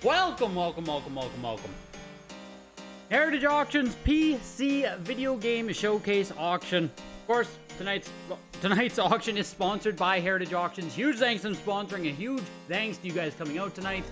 Welcome. Heritage Auctions PC Video Game Showcase Auction. Of course, tonight's auction is sponsored by Heritage Auctions. Huge thanks to them sponsoring. A huge thanks to you guys coming out tonight.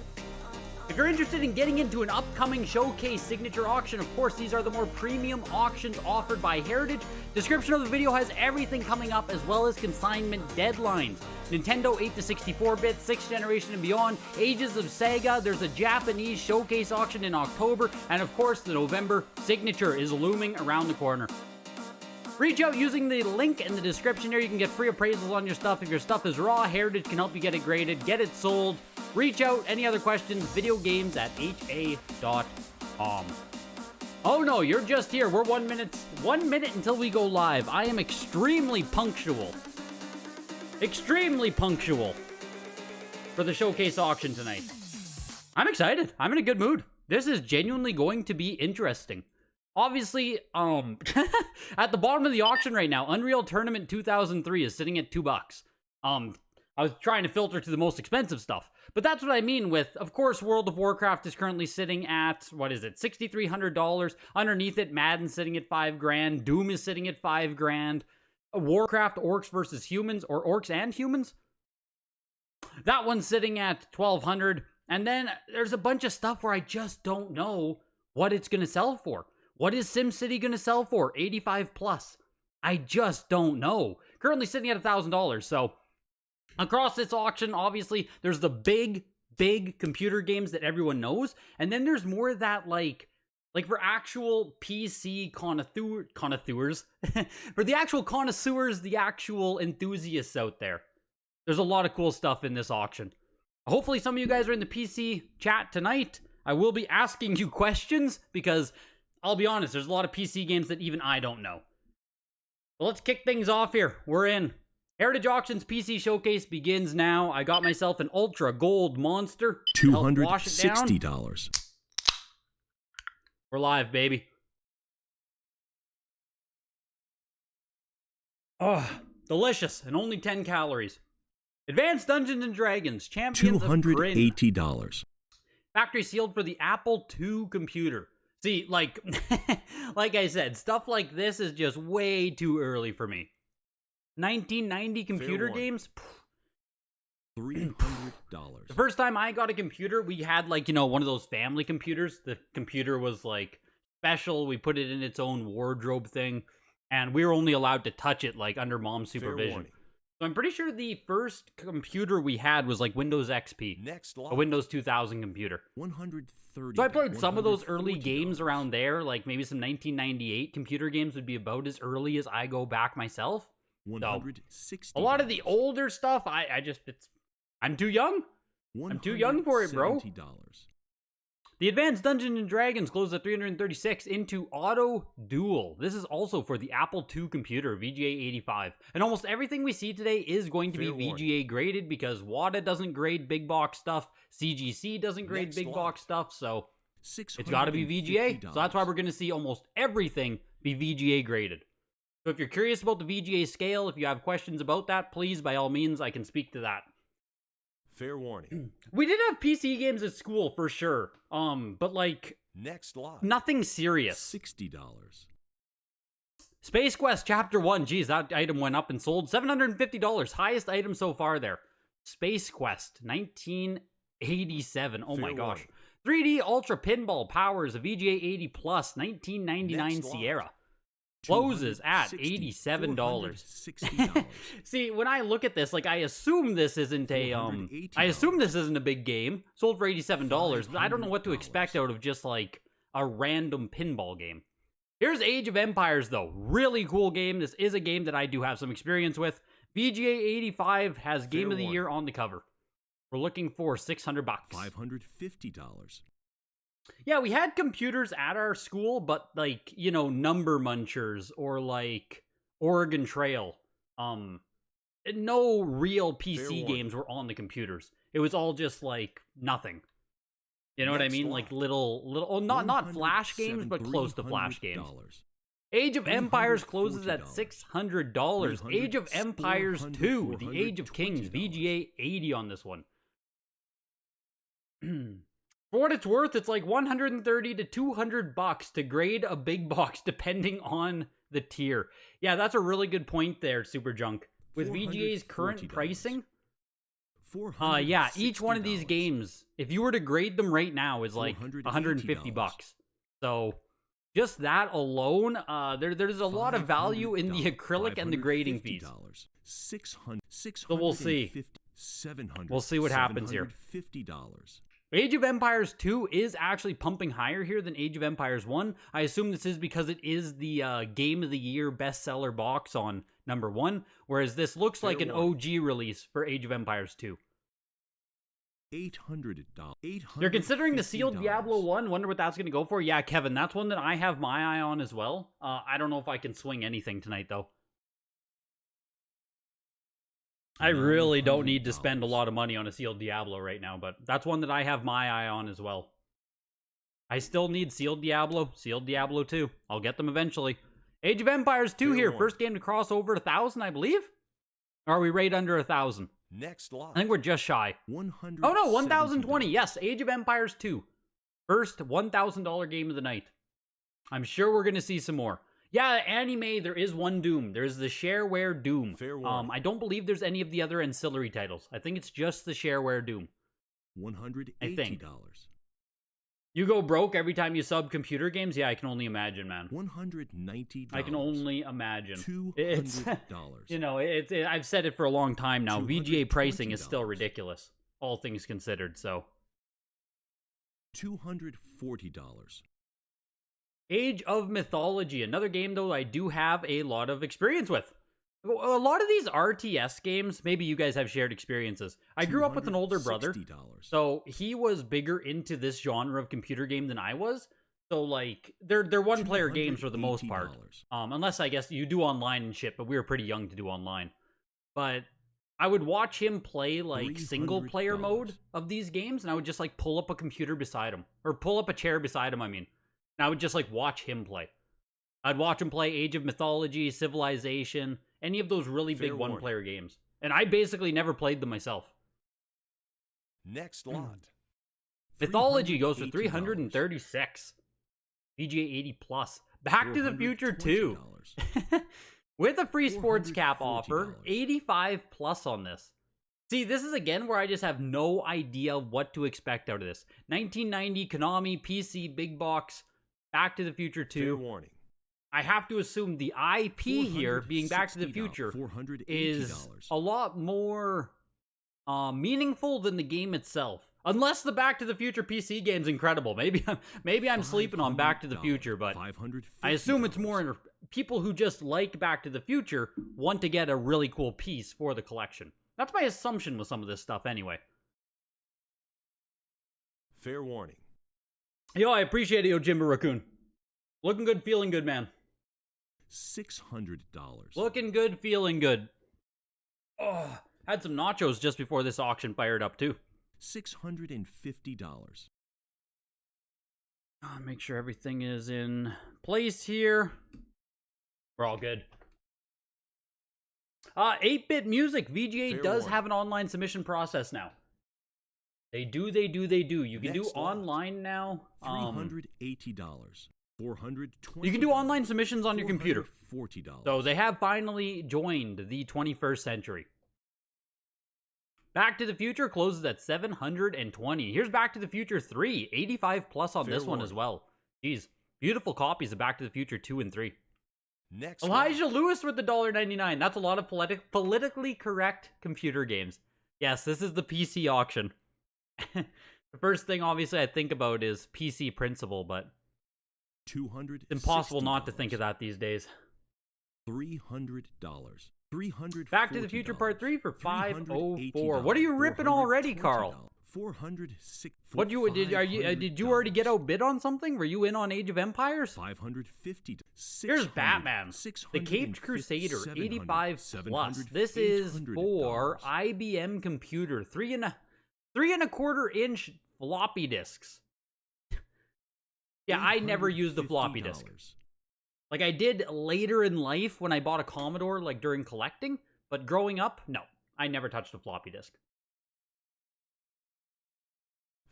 If you're interested in getting into an upcoming showcase signature auction, of course, these are the more premium auctions offered by Heritage. Description of the video has everything coming up, as well as consignment deadlines. Nintendo 8 to 64-bit, 6th generation and beyond, Ages of Sega, there's a Japanese showcase auction in October, and of course, the November signature is looming around the corner. Reach out using the link in the description here. You can get free appraisals on your stuff. If your stuff is raw, Heritage can help you get it graded, get it sold. Reach out. Any other questions? videogames@ha.com. Oh no, you're just here. We're 1 minute until we go live. I am extremely punctual. Extremely punctual for the showcase auction tonight. I'm excited. I'm in a good mood. This is genuinely going to be interesting. Obviously, at the bottom of the auction right now, Unreal Tournament 2003 is sitting at $2. I was trying to filter to the most expensive stuff. But that's what I mean with, of course, World of Warcraft is currently sitting at, what is it, $6,300. Underneath it, Madden sitting at $5,000. Doom is sitting at $5,000. Warcraft Orcs versus Humans, or Orcs and Humans. That one's sitting at $1,200. And then there's a bunch of stuff where I just don't know what it's going to sell for. What is SimCity going to sell for? 85 plus. I just don't know. Currently sitting at $1,000, so across this auction, obviously, there's the big computer games that everyone knows, and then there's more that, like for actual PC connoisseurs, for the actual connoisseurs, the actual enthusiasts out there. There's a lot of cool stuff in this auction. Hopefully, some of you guys are in the PC chat tonight. I will be asking you questions, because I'll be honest, there's a lot of PC games that even I don't know. Well, let's kick things off here. We're in. Heritage Auctions PC Showcase begins now. I got myself an Ultra Gold Monster. $260. We're live, baby. Oh, delicious and only 10 calories. Advanced Dungeons and Dragons Champions of Krynn. $280. Factory sealed for the Apple II computer. See, like I said, stuff like this is just way too early for me. 1990 computer games? $300. The first time I got a computer, we had, like, you know, one of those family computers. The computer was, like, special. We put it in its own wardrobe thing, and we were only allowed to touch it, like, under mom's supervision. So I'm pretty sure the first computer we had was, like, Windows XP. A Windows 2000 computer. $130. So I played some of those early games around there, like maybe some 1998 computer games would be about as early as I go back myself. $160. A lot of the older stuff, I'm too young. I'm too young for it, bro. The Advanced Dungeons and Dragons closed at $336 into Auto Duel. This is also for the Apple II computer, VGA 85. And almost everything we see today is going to be VGA graded, because WADA doesn't grade big box stuff, CGC doesn't grade big box stuff, so it's got to be VGA. So that's why we're going to see almost everything be VGA graded. So if you're curious about the VGA scale, if you have questions about that, please, by all means, I can speak to that. Fair warning. We did have PC games at school, for sure. But, like, nothing serious. $60. Space Quest Chapter 1. Geez, that item went up and sold. $750. Highest item so far there. Space Quest, 1987. Oh my gosh. 3D Ultra Pinball Powers, a VGA 80 Plus, 1999 Sierra. Closes at $87. See, when I look at this, like, I assume this isn't a big game. Sold for $87, but I don't know what to expect out of just, like, a random pinball game. Here's Age of Empires, though. Really cool game. This is a game that I do have some experience with. VGA 85 has Game of the Year on the cover. We're looking for $600. $550. Yeah, we had computers at our school, but, like, you know, Number Munchers or, like, Oregon Trail. No real PC games were on the computers. It was all just, like, nothing. You know what I mean? Like, little not Flash games, but close to Flash games. Age of Empires closes at $600. Age of Empires 2, The Age of Kings, VGA 80 on this one. For what it's worth, it's like 130 to 200 bucks to grade a big box depending on the tier. Yeah, that's a really good point there, Super Junk. With VGA's current pricing, yeah, each one of these games, if you were to grade them right now, is like 150 bucks. So just that alone, there's a lot of value in the acrylic and the grading fees. So we'll see. We'll see what happens here. Age of Empires 2 is actually pumping higher here than Age of Empires 1. I assume this is because it is the Game of the Year bestseller box on number 1, whereas this looks like an OG release for Age of Empires 2. $800. They're considering the sealed Diablo 1. Wonder what that's going to go for. Yeah, Kevin, that's one that I have my eye on as well. I don't know if I can swing anything tonight, though. I really don't need to spend a lot of money on a sealed Diablo right now, but that's one that I have my eye on as well. I still need sealed Diablo 2. I'll get them eventually. Age of Empires 2 here, first game to cross over 1,000, I believe? Or are we right under 1,000? Next lot. I think we're just shy. Oh no, 1,020. Yes, Age of Empires 2. First $1,000 game of the night. I'm sure we're going to see some more. Yeah, anime, there is one Doom. There's the Shareware Doom. I don't believe there's any of the other ancillary titles. I think it's just the Shareware Doom. $180. I think. You go broke every time you sub computer games? Yeah, I can only imagine, man. $190. I can only imagine. $200. It's, you know, I've said it for a long time now. VGA pricing is still ridiculous, all things considered, so. $240. Age of Mythology, another game, though, I do have a lot of experience with. A lot of these RTS games, maybe you guys have shared experiences. I grew up with an older brother, so he was bigger into this genre of computer game than I was. So, like, they're one-player games for the most part. Unless, I guess, you do online and shit, but we were pretty young to do online. But I would watch him play, like, single-player mode of these games, and I would just, like, pull up a computer beside him. Or pull up a chair beside him, I mean. And I would just, like, watch him play. I'd watch him play Age of Mythology, Civilization, any of those really big one-player games. And I basically never played them myself. Next lot. Mythology goes for $336. VGA 80 plus. Back to the Future 2. With a free sports cap offer, 85 plus on this. See, this is again where I just have no idea what to expect out of this. 1990 Konami PC big box. Back to the Future 2. Fair warning. I have to assume the IP here, being Back to the Future, is a lot more meaningful than the game itself. Unless the Back to the Future PC game's incredible. Maybe I'm sleeping on Back to the Future, but I assume it's more people who just like Back to the Future want to get a really cool piece for the collection. That's my assumption with some of this stuff anyway. Fair warning. Yo, I appreciate it, yo, Jimbo Raccoon. Looking good, feeling good, man. $600. Looking good, feeling good. Oh, had some nachos just before this auction fired up, too. $650. Make sure everything is in place here. We're all good. 8-bit music. VGA does have an online submission process now. They do. You can do online now. $380. You can do online submissions on your computer. So they have finally joined the 21st century. Back to the Future closes at $720. Here's Back to the Future 3, 85 plus on this one as well. Jeez, beautiful copies of Back to the Future 2 and 3. Next Elijah Lewis with the $1.99. That's a lot of politically correct computer games. Yes, this is the PC auction. The first thing, obviously, I think about is PC Principle, but it's impossible not to think of that these days. $300. Back to the Future Part 3 for $504. What are you ripping already, Carl? What did you already get outbid on something? Were you in on Age of Empires? $550. Here's Batman, the Caped Crusader, 85 plus. This is for IBM computer, 3.25 inch floppy disks. Yeah, I never used the floppy disk. Like, I did later in life when I bought a Commodore, like, during collecting. But growing up, no. I never touched a floppy disk.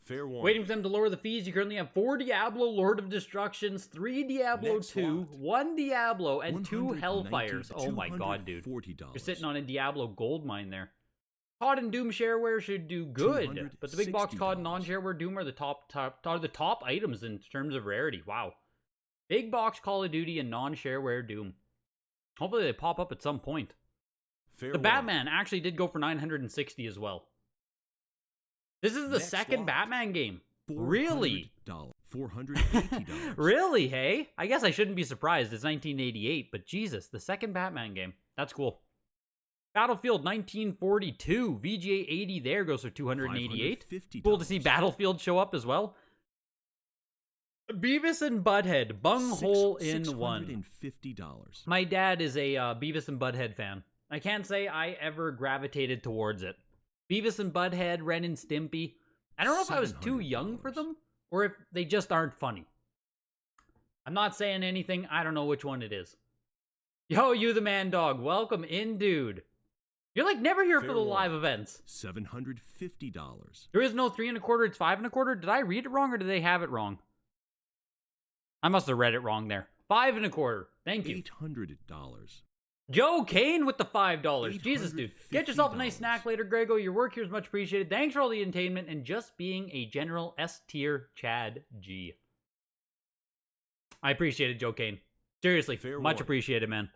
Fair warning. Waiting for them to lower the fees, you currently have 4 Diablo Lord of Destructions, 3 Diablo Next 2, lot. 1 Diablo, and 2 $190 Hellfires. to Oh my god, dude. $240. You're sitting on a Diablo gold mine there. COD and Doom shareware should do good, but the big box COD and non-shareware Doom are the top items in terms of rarity. Wow. Big box Call of Duty and non-shareware Doom. Hopefully they pop up at some point. Fair The warning. Batman actually did go for 960 as well. This is the Next second lot. Batman game. Really? $480. Really, hey? I guess I shouldn't be surprised. It's 1988, but Jesus, the second Batman game. That's cool. Battlefield 1942. VGA 80 there goes for 288. $550. Cool to see Battlefield show up as well. Beavis and Butthead. Bunghole in one. $650. My dad is a Beavis and Butthead fan. I can't say I ever gravitated towards it. Beavis and Butthead, Ren and Stimpy. I don't know if I was too young for them, or if they just aren't funny. I'm not saying anything. I don't know which one it is. Yo, you the man dog. Welcome in, dude. You're like never here for the live events. $750. There is no 3 1/4, it's 5 1/4. Did I read it wrong or did they have it wrong? I must have read it wrong there. 5 1/4. Thank you. $800. Joe Kane with the $5. Jesus, dude. Get yourself a nice snack later, Grego. Your work here is much appreciated. Thanks for all the entertainment and just being a general S-tier Chad G. I appreciate it, Joe Kane. Seriously, Fair much warning. appreciated, man.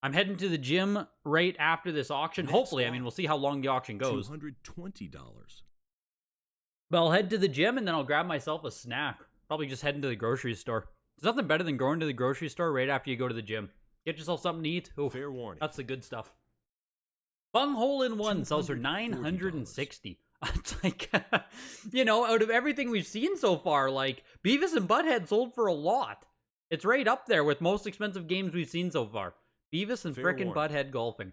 I'm heading to the gym right after this auction. Next Hopefully, I lot. mean, we'll see how long the auction goes. $220. But I'll head to the gym and then I'll grab myself a snack. Probably just heading to the grocery store. There's nothing better than going to the grocery store right after you go to the gym. Get yourself something to eat. Oof, Fair warning. that's the good stuff. Bunghole in one sells for $960. It's like, you know, out of everything we've seen so far, like, Beavis and Butthead sold for a lot. It's right up there with most expensive games we've seen so far. Beavis and Fair frickin' warning. Butthead golfing.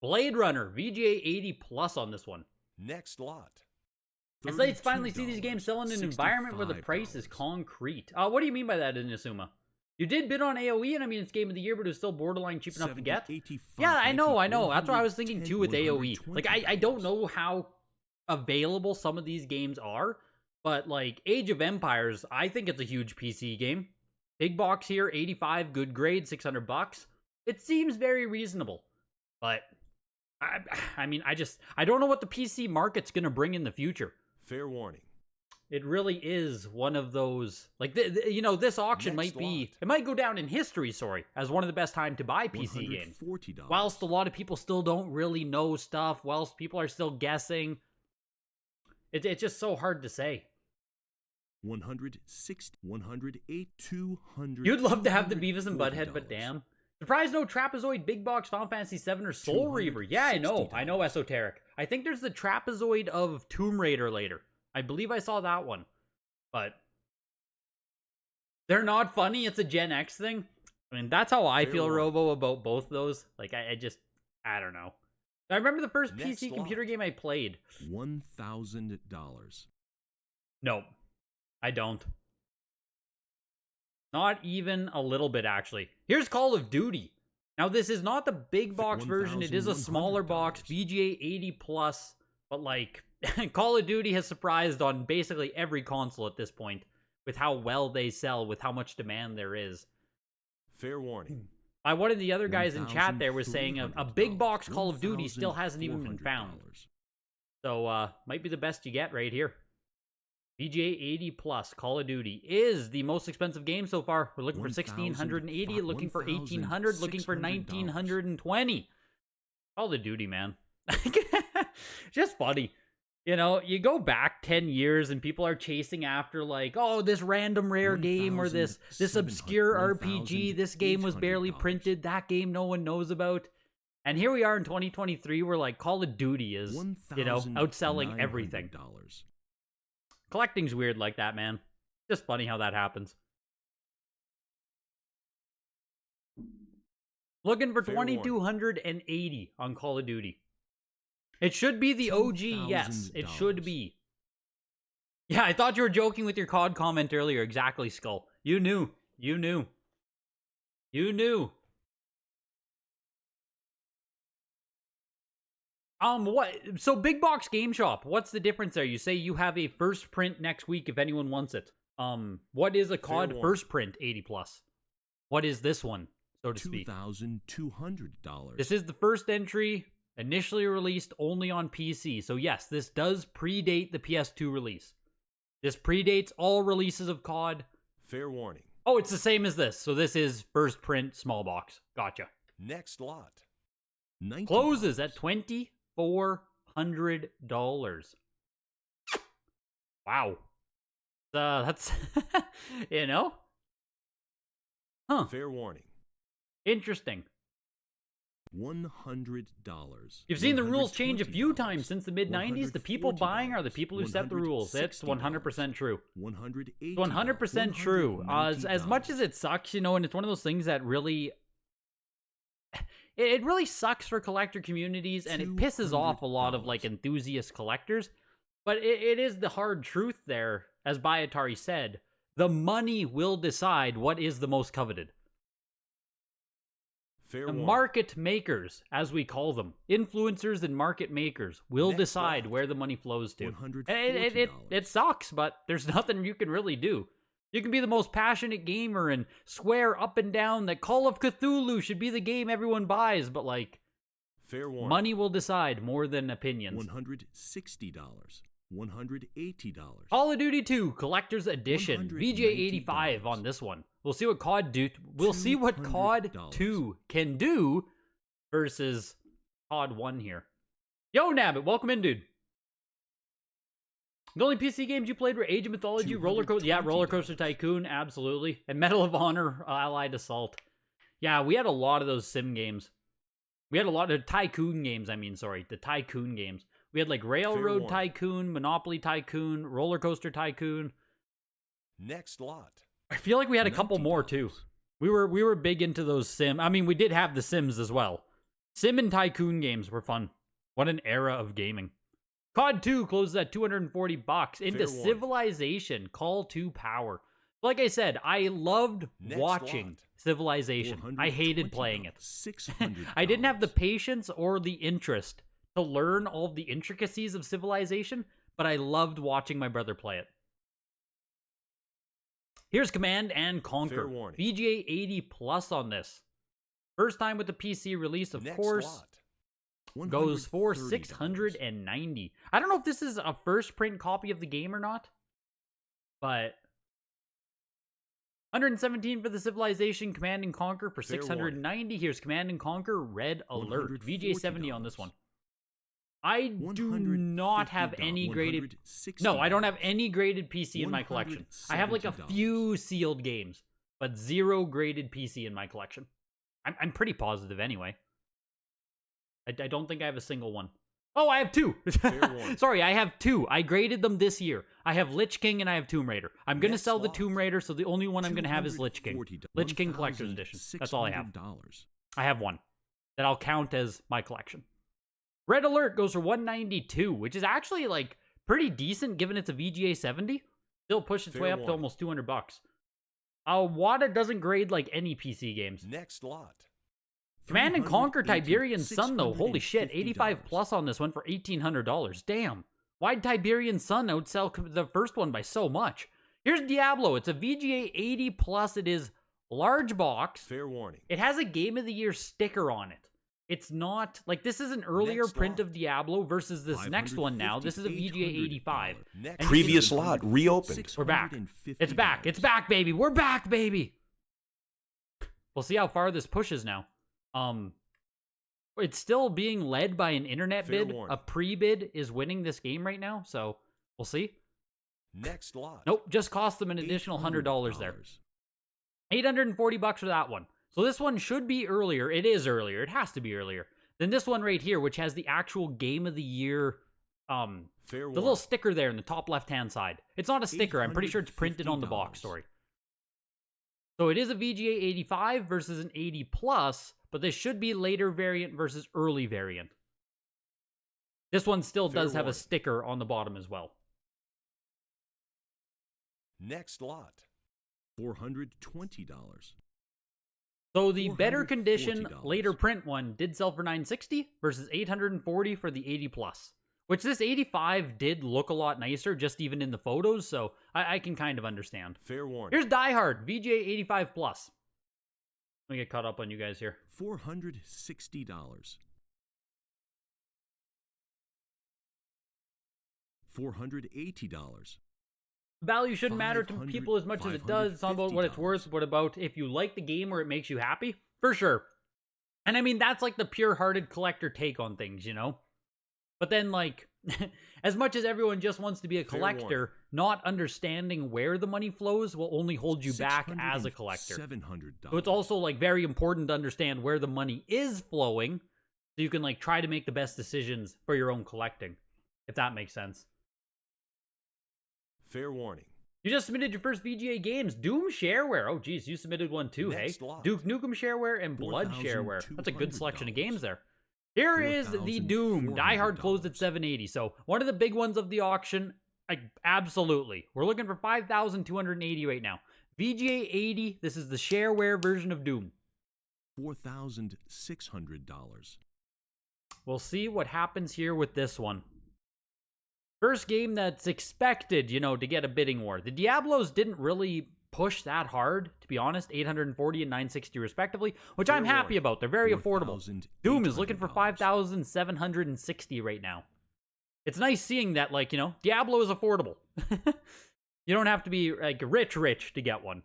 Blade Runner, VGA 80 plus on this one. Next lot. It's nice to finally see these games selling in an environment where the price is concrete. What do you mean by that, Inazuma? You did bid on AoE, and I mean, it's game of the year, but it was still borderline cheap enough to get. 85, Yeah, I know. 90, That's what I was thinking too with AoE. 110, Like, I don't know how available some of these games are, but like Age of Empires, I think it's a huge PC game. Big box here, 85, good grade, $600. It seems very reasonable, but I mean, I don't know what the PC market's gonna bring in the future. Fair warning. It really is one of those, like, you know, this auction Next might be, lot. it might go down in history, as one of the best time to buy PC games. $140. Whilst a lot of people still don't really know stuff, whilst people are still guessing, it's just so hard to say. 160, 108, 200. You'd love to have the Beavis and $240. Butthead, but damn. Surprise, no Trapezoid, Big Box, Final Fantasy 7 or Soul Reaver. Yeah, I know, Esoteric. I think there's the Trapezoid of Tomb Raider later. I believe I saw that one. But they're not funny. It's a Gen X thing. I mean, that's how I feel, Robo, about both those. Like, I don't know. I remember the first Next PC computer lot. game I played. $1,000. No, I don't. Not even a little bit, actually. Here's Call of Duty. Now, this is not the big box version. It is a smaller box, VGA 80 plus. But, like, Call of Duty has surprised on basically every console at this point with how well they sell, with how much demand there is. Fair warning. One of the other guys in chat there was saying a big box Call of Duty still hasn't even been found. So, might be the best you get right here. VGA 80 plus Call of Duty is the most expensive game so far. We're looking for 1,680, looking for 1,800, looking for 1,920. Call of Duty, man. Just funny. You know, you go back 10 years and people are chasing after, like, oh, this random rare game or this obscure RPG. This game was barely printed. That game no one knows about. And here we are in 2023 where, like, Call of Duty is, you know, outselling everything. Collecting's weird like that, man. Just funny how that happens. Looking for 2,280 on Call of Duty. It should be the OG, yes. It should be. Yeah, I thought you were joking with your COD comment earlier. Exactly, Skull. You knew. You knew. You knew. What? So big box game shop. What's the difference there? You say you have a first print next week if anyone wants it. What is a COD first print 80 plus? What is this one, so to speak? $2,200. This is the first entry, initially released only on PC. So yes, this does predate the PS2 release. This predates all releases of COD. Fair warning. Oh, it's the same as this. So this is first print small box. Gotcha. Next lot. $90. Closes at $2,400. Wow. That's, you know? Huh. Fair warning. Interesting. $100. You've seen the rules change a few times since the mid-90s. The people buying are the people who set the rules. It's 100% true. 100% true. As much as it sucks, you know, and it's one of those things that really... It really sucks for collector communities, and it pisses off a lot of, like, enthusiast collectors. But it is the hard truth there, as Bayatari said. The money will decide what is the most coveted. The market makers, as we call them, influencers and market makers, will decide where the money flows to. It sucks, but there's nothing you can really do. You can be the most passionate gamer and swear up and down that Call of Cthulhu should be the game everyone buys, but like, money will decide more than opinions. $160. $180. Call of Duty 2 Collector's Edition, VJ85 on this one. We'll see what COD do. We'll see what COD 2 can do versus COD 1 here. Yo, Nabbit, welcome in, dude. The only PC games you played were Age of Mythology, Roller Coaster Tycoon, absolutely, and Medal of Honor, Allied Assault. Yeah, we had a lot of those sim games. We had a lot of Tycoon games. The Tycoon games. We had like Railroad Tycoon, Monopoly Tycoon, Roller Coaster Tycoon. Next lot. I feel like we had a couple more too. We were big into those sim. I mean, we did have the Sims as well. Sim and Tycoon games were fun. What an era of gaming. COD 2 closes at $240 into Civilization Call to Power. Like I said, I loved watching Civilization. I hated playing it. I didn't have the patience or the interest to learn all of the intricacies of Civilization, but I loved watching my brother play it. Here's Command and Conquer. VGA 80 plus on this. First time with the PC release, of course. Goes for $690. I don't know if this is a first print copy of the game or not, but $117 for the Civilization Command and Conquer for $690. Here's Command and Conquer Red Alert. VGA 70 on this one. I do not have any graded... No, I don't have any graded PC in my collection. I have like a few sealed games, but zero graded PC in my collection. I'm pretty positive anyway. I don't think I have a single one. Oh, I have two! Sorry, I have two. I graded them this year. I have Lich King and I have Tomb Raider. I'm going to sell the Tomb Raider, so the only one I'm going to have is Lich King. Lich King Collector's Edition. That's all I have. I have one that I'll count as my collection. Red Alert goes for $192, which is actually, like, pretty decent given it's a VGA 70. Still pushed its way up to almost $200. WADA doesn't grade like any PC games. Next lot. Command and Conquer Tiberian Sun, though. Holy shit, 85 plus on this one for $1,800. Damn. Why'd Tiberian Sun outsell the first one by so much? Here's Diablo. It's a VGA 80 plus. It is large box. Fair warning. It has a Game of the Year sticker on it. It's not, like, this is an earlier print of Diablo versus this next one now. This is a VGA 85. Previous lot reopened. We're back. It's back. It's back, baby. We're back, baby. We'll see how far this pushes now. It's still being led by an internet bid. A pre-bid is winning this game right now, so we'll see. Next lot. Nope, just cost them an additional $100 there. $840 for that one. So this one should be earlier. It is earlier. It has to be earlier than this one right here, which has the actual Game of the Year, the little sticker there in the top left-hand side. It's not a sticker. I'm pretty sure it's printed on the box. Sorry. So it is a VGA 85 versus an 80 plus, but this should be later variant versus early variant. This one still does have a sticker on the bottom as well. Next lot. $420. So the better condition, $440. later print one did sell for $960 versus $840 for the 80 plus. Which this 85 did look a lot nicer, just even in the photos, so I can kind of understand. Fair warning. Here's Die Hard, VGA 85 plus. Let me get caught up on you guys here. $460. $480. Value shouldn't matter to people as much as it does. It's not about what it's worth, but about if you like the game or it makes you happy. For sure. And I mean, that's like the pure-hearted collector take on things, you know? But then, like, as much as everyone just wants to be a collector, not understanding where the money flows will only hold you back as a collector. $700. So it's also, like, very important to understand where the money is flowing so you can, like, try to make the best decisions for your own collecting, if that makes sense. Fair warning. You just submitted your first VGA games. Doom Shareware. Oh, geez, you submitted one too, Next hey? lot. Duke Nukem Shareware and Blood Shareware. That's a good selection of games there. Here is the Doom. Die Hard closed at $780. So one of the big ones of the auction. Absolutely. We're looking for $5,280 right now. VGA 80. This is the Shareware version of Doom. $4,600. We'll see what happens here with this one. First game that's expected, you know, to get a bidding war. The Diablos didn't really push that hard, to be honest. $840 and $960 respectively, which I'm happy about. They're very affordable. Doom is looking for $5,760 right now. It's nice seeing that, like, you know, Diablo is affordable. You don't have to be, like, rich to get one.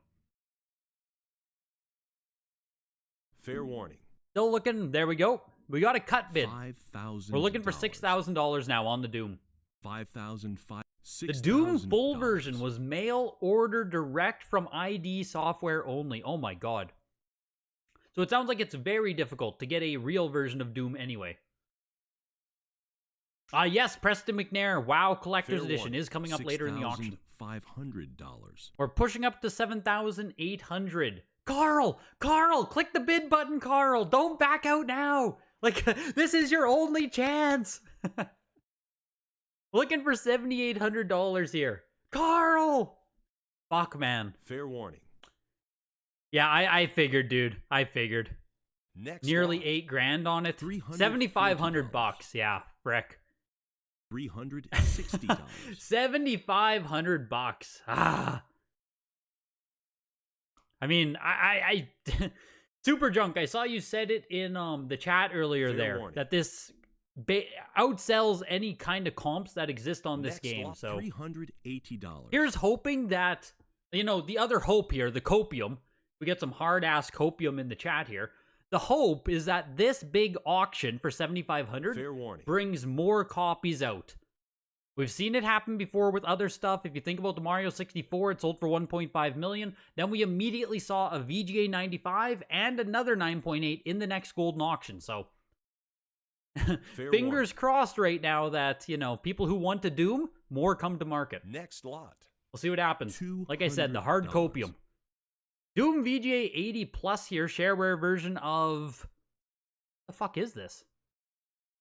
Fair warning. Still looking, there we go. We got a cut bid. $5,000. We're looking for $6,000 now on the Doom. $5,500. The Doom full version was mail order direct from ID software only. Oh my god. So it sounds like it's very difficult to get a real version of Doom anyway. Yes, Preston McNair, WoW Collector's Edition is coming up later in the auction. $500. We're pushing up to $7,800. Carl, click the bid button, Carl. Don't back out now. Like, this is your only chance. Looking for $7,800 here. Carl! Fuck, man. Fair warning. Yeah, I figured, dude. I figured. Next Nearly lot. $8,000 on it. $7,500. Yeah, frick. $360. $7,500. Ah. I mean, I Super Junk, I saw you said it in the chat earlier there warning. that this outsells any kind of comps that exist on this Next game. lot, So $380. here's hoping that, you know, the other hope here, the copium. We get some hard-ass copium in the chat here. The hope is that this big auction for $7,500 Fair warning. brings more copies out. We've seen it happen before with other stuff. If you think about the Mario 64, it sold for $1.5 million. Then we immediately saw a VGA 95 and another 9.8 in the next golden auction. So fingers crossed right now that, you know, people who want to Doom, more come to market. Next lot. We'll see what happens. Like I said, the hard copium. Doom VGA 80 plus here, shareware version of... What the fuck is this?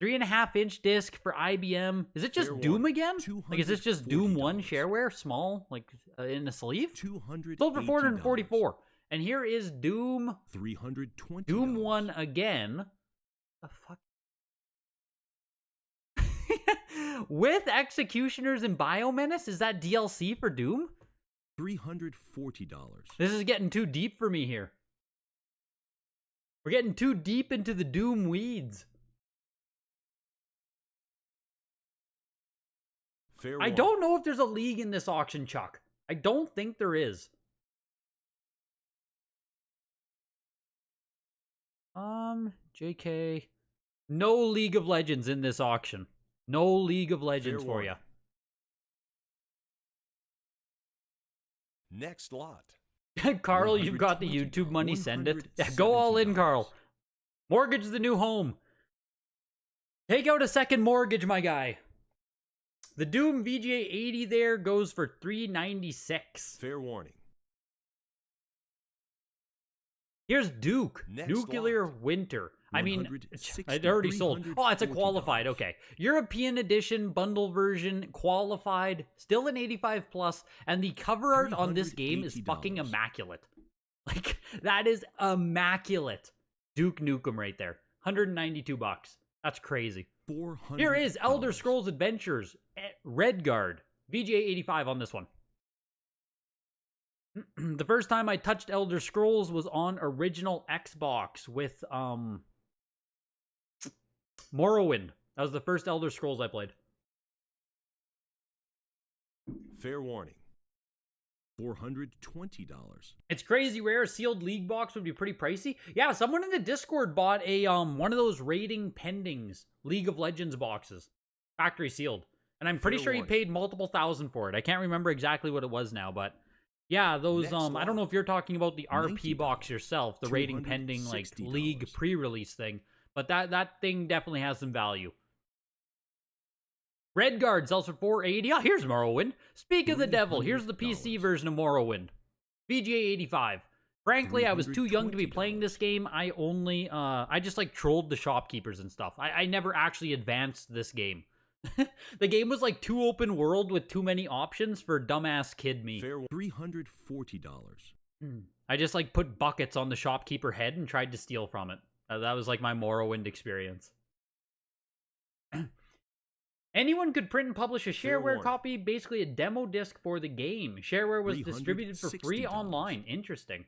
3.5-inch disc for IBM. Is it just Fair Doom warning. again? Like, is this just Doom 1 $240. shareware? Small, like, in a sleeve? $280. Sold for $444. And here is Doom... $320. Doom 1 again. The fuck? With Executioners and Biomenace? Is that DLC for Doom? $340. This is getting too deep for me here. We're getting too deep into the Doom weeds. Fair I don't know if there's a league in this auction, Chuck. I don't think there is. JK. No League of Legends in this auction. No League of Legends for you. Next lot. Carl, you've got the YouTube money, send it. Yeah, go all in, Carl. Mortgage the new home. Take out a second mortgage, my guy. The Doom VGA 80 there goes for $396. Fair warning. Here's Duke. Next Nuclear lot. Winter. I mean, it already sold. Oh, it's a qualified. Okay. European edition, bundle version, qualified, still an 85 plus, and the cover art on this game is fucking immaculate. Like, that is immaculate. Duke Nukem right there. $192. That's crazy. $400. Here is Elder Scrolls Adventures Redguard. VGA85 on this one. The first time I touched Elder Scrolls was on original Xbox with Morrowind. That was the first Elder Scrolls I played. Fair warning. $420. It's crazy rare. A sealed League box would be pretty pricey. Yeah, someone in the Discord bought a one of those rating pendings League of Legends boxes, factory sealed, and I'm pretty sure he paid multiple thousand for it. I can't remember exactly what it was now, but yeah, those I don't know if you're talking about the RP box yourself, the rating pending like League pre-release thing, but that thing definitely has some value. Redguard sells for $480. Oh, here's Morrowind. Speak of the devil, here's the PC version of Morrowind. VGA 85. Frankly, I was too young to be playing this game. I just like trolled the shopkeepers and stuff. I never actually advanced this game. The game was like too open world with too many options for dumbass kid me. $340. I just like put buckets on the shopkeeper head and tried to steal from it. That was like my Morrowind experience. Anyone could print and publish a shareware copy, basically a demo disc for the game. Shareware was distributed for free online. Interesting.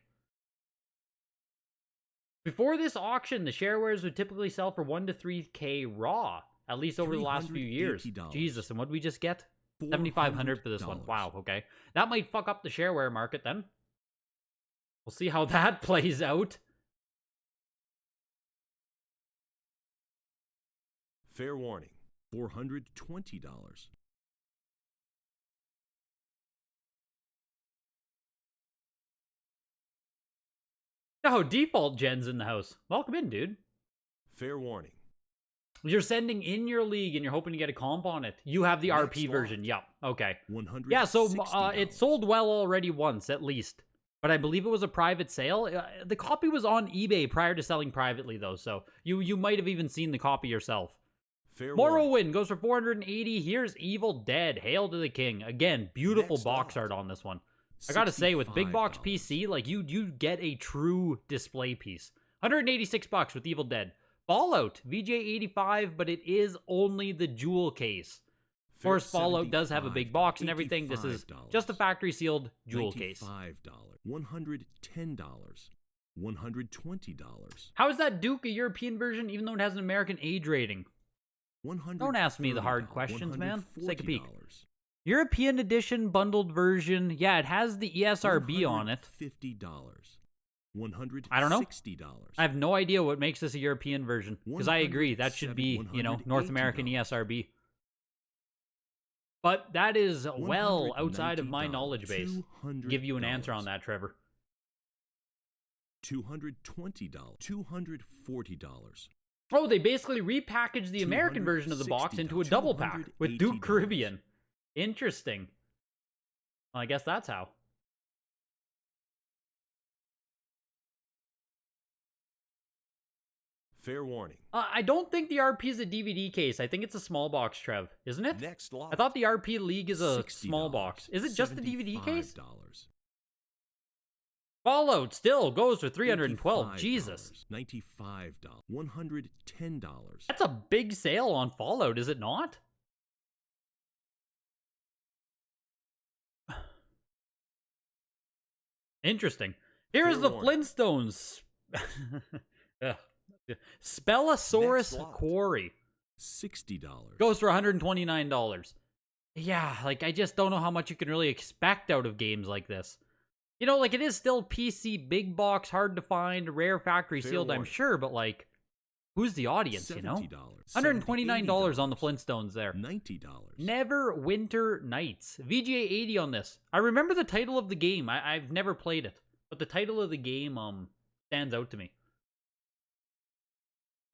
Before this auction, the sharewares would typically sell for 1 to 3K raw, at least over the last few years. Jesus, and what did we just get? $7,500 for this one. Wow, okay. That might fuck up the shareware market then. We'll see how that plays out. Fair warning. $420. Oh, default Gen's in the house. Welcome in, dude. Fair warning. You're sending in your league and you're hoping to get a comp on it. You have the RP version. Yep. Okay. Yeah, so it sold well already once, at least. But I believe it was a private sale. The copy was on eBay prior to selling privately, though. So you might have even seen the copy yourself. Morrowind goes for $480. Here's Evil Dead. Hail to the King. Again, beautiful box art on this one. I gotta say, with big box PC, like you get a true display piece. $186 with Evil Dead. Fallout, VJ85, but it is only the jewel case. Of course, Fallout does have a big box and everything. This is just a factory sealed jewel case. $110. $120. How is that Duke a European version, even though it has an American age rating? Don't ask me the hard questions, man. Let's take a peek. European edition bundled version. Yeah, it has the ESRB on it. $50. $160. I don't know. I have no idea what makes this a European version. Because I agree, that should be, North American ESRB. But that is well outside of my knowledge base. Give you an answer on that, Trevor. $220. $240. Oh, they basically repackaged the American version of the box into a double pack with Duke Caribbean. Interesting. Well, I guess that's how. Fair warning. I don't think the RP is a DVD case. I think it's a small box, Trev. Isn't it? Next lot. I thought the RP League is a small box. Is it just the DVD case? Fallout still goes for $312. Jesus. $95. $110. That's a big sale on Fallout, is it not? Interesting. Here is the Flintstones. Spellosaurus Quarry. $60. Goes for $129. Yeah, like, I just don't know how much you can really expect out of games like this. Like, it is still PC, big box, hard to find, rare factory sealed, I'm sure, but, like, who's the audience, $129 on the Flintstones there. $90. Neverwinter Nights. VGA 80 on this. I remember the title of the game. I've never played it, but the title of the game stands out to me.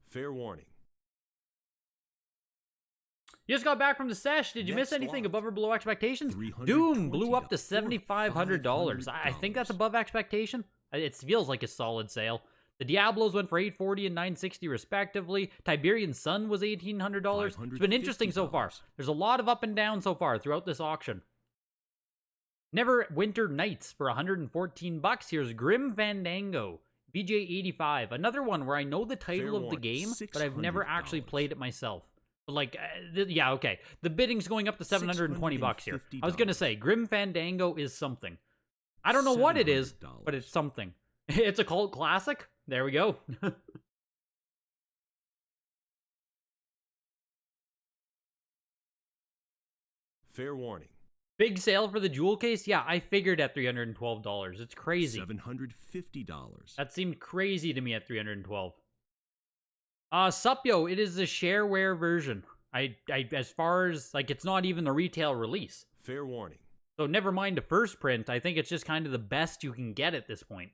Fair warning. You just got back from the sesh. Did you miss anything above or below expectations? Doom blew up to $7,500. I think that's above expectation. It feels like a solid sale. The Diablos went for $840 and $960 respectively. Tiberian Sun was $1,800. It's been interesting so far. There's a lot of up and down so far throughout this auction. Neverwinter Nights for 114 bucks. Here's Grim Fandango, BJ85. Another one where I know the title of the game, but I've never actually played it myself. But like, yeah, okay. The bidding's going up to 720 bucks here. I was gonna say, Grim Fandango is something. I don't know what it is, but it's something. It's a cult classic. There we go. Fair warning. Big sale for the jewel case? Yeah, I figured at $312. It's crazy. $750. That seemed crazy to me at $312. Supyo, it is the shareware version. I as far as, like, it's not even the retail release. Fair warning. So never mind the first print, I think it's just kind of the best you can get at this point.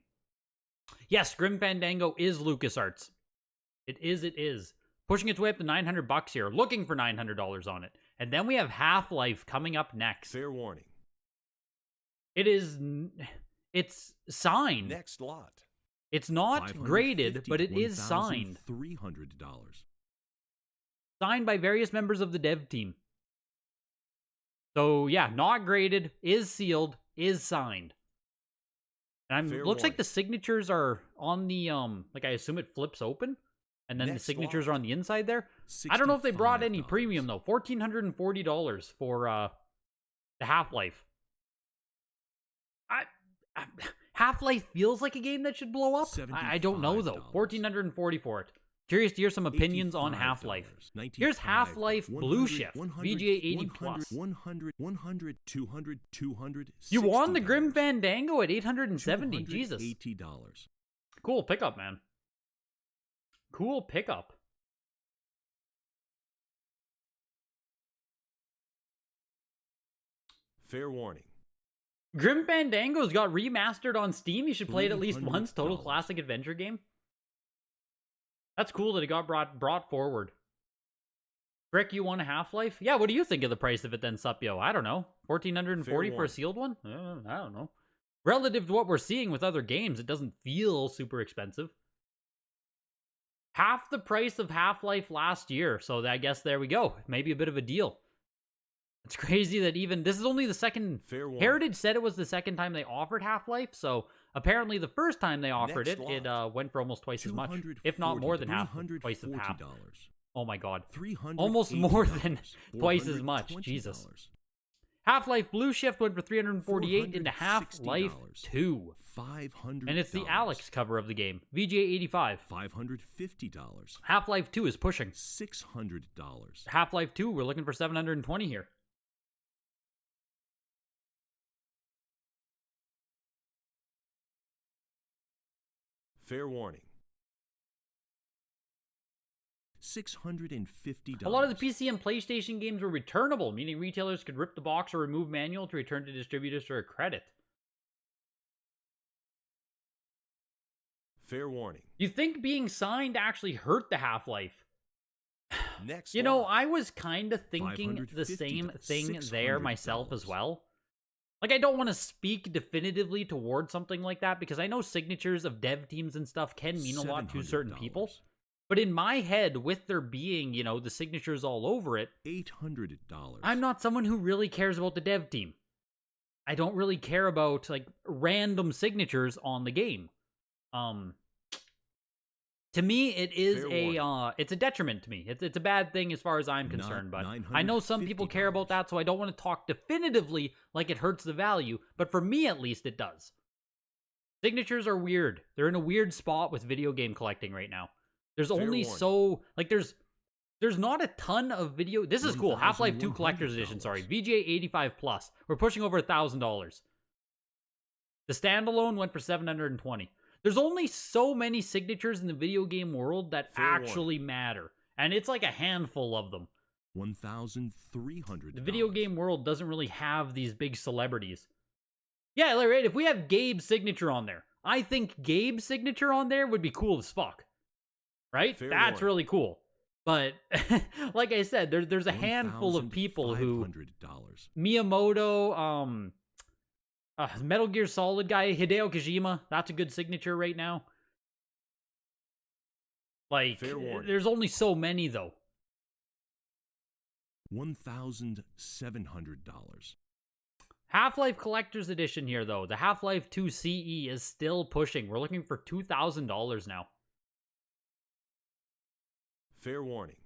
Yes, Grim Fandango is LucasArts. It is. Pushing its way up to 900 bucks here, looking for $900 on it. And then we have Half-Life coming up next. Fair warning. It's signed. Next lot. It's not graded, but it is signed. $300. Signed by various members of the dev team. So yeah, not graded, is sealed, is signed. And looks like the signatures are on the like, I assume it flips open, and then the signatures are on the inside there. I don't know if they brought any premium though. $1,440 for the Half-Life. Half-Life feels like a game that should blow up. I don't know though. $1,440 for it. Curious to hear some opinions on Half-Life. Here's Half-Life Blue Shift, VGA 80 plus. 100, 200, you won the Grim Fandango at 870. Jesus. $80. Cool pickup, man. Cool pickup. Fair warning. Grim Fandango's got remastered on Steam. You should play it at least once. Total classic adventure game. That's cool that it got brought forward. Brick, you want a Half-Life? Yeah, what do you think of the price of it then, Supyo? I don't know. $1,440 for a sealed one? I don't know. Relative to what we're seeing with other games, it doesn't feel super expensive. Half the price of Half-Life last year, so I guess there we go. Maybe a bit of a deal. It's crazy that even... This is only the second... Heritage said it was the second time they offered Half-Life, so apparently the first time they offered it went for almost twice as much. If not more than half. Twice as half. Oh my god. Almost more than twice as much. Jesus. Half-Life Blue Shift went for $348 into Half-Life 2. $500. And it's the Alex cover of the game. VGA 85. $550. Half-Life 2 is pushing. $600. Half-Life 2, we're looking for 720 here. Fair warning. $650. A lot of the PC and PlayStation games were returnable, meaning retailers could rip the box or remove manual to return to distributors for a credit. Fair warning. You think being signed actually hurt the Half-Life? Next you know, I was kind of thinking the same thing there myself as well. Like, I don't want to speak definitively towards something like that because I know signatures of dev teams and stuff can mean a lot to certain people. But in my head, with there being, you know, the signatures all over it, $800. I'm not someone who really cares about the dev team. I don't really care about, like, random signatures on the game. To me, it is it's a detriment to me. It's a bad thing as far as I'm concerned, but I know some people care about that, so I don't want to talk definitively like it hurts the value, but for me at least it does. Signatures are weird. They're in a weird spot with video game collecting right now. There's only so, like, there's not a ton of video. This is cool. Half-Life 2 Collector's Edition, sorry. VGA 85 plus. We're pushing over $1,000. The standalone went for $720. There's only so many signatures in the video game world that actually matter. And it's like a handful of them. $1,300. The video game world doesn't really have these big celebrities. Yeah, right, if we have Gabe's signature on there, I think Gabe's signature on there would be cool as fuck. Right? That's really cool. But, like I said, there's a handful of people who... Miyamoto, Metal Gear Solid guy, Hideo Kojima, that's a good signature right now. Like, there's only so many, though. $1,700. Half-Life Collector's Edition here, though. The Half-Life 2 CE is still pushing. We're looking for $2,000 now. Fair warning.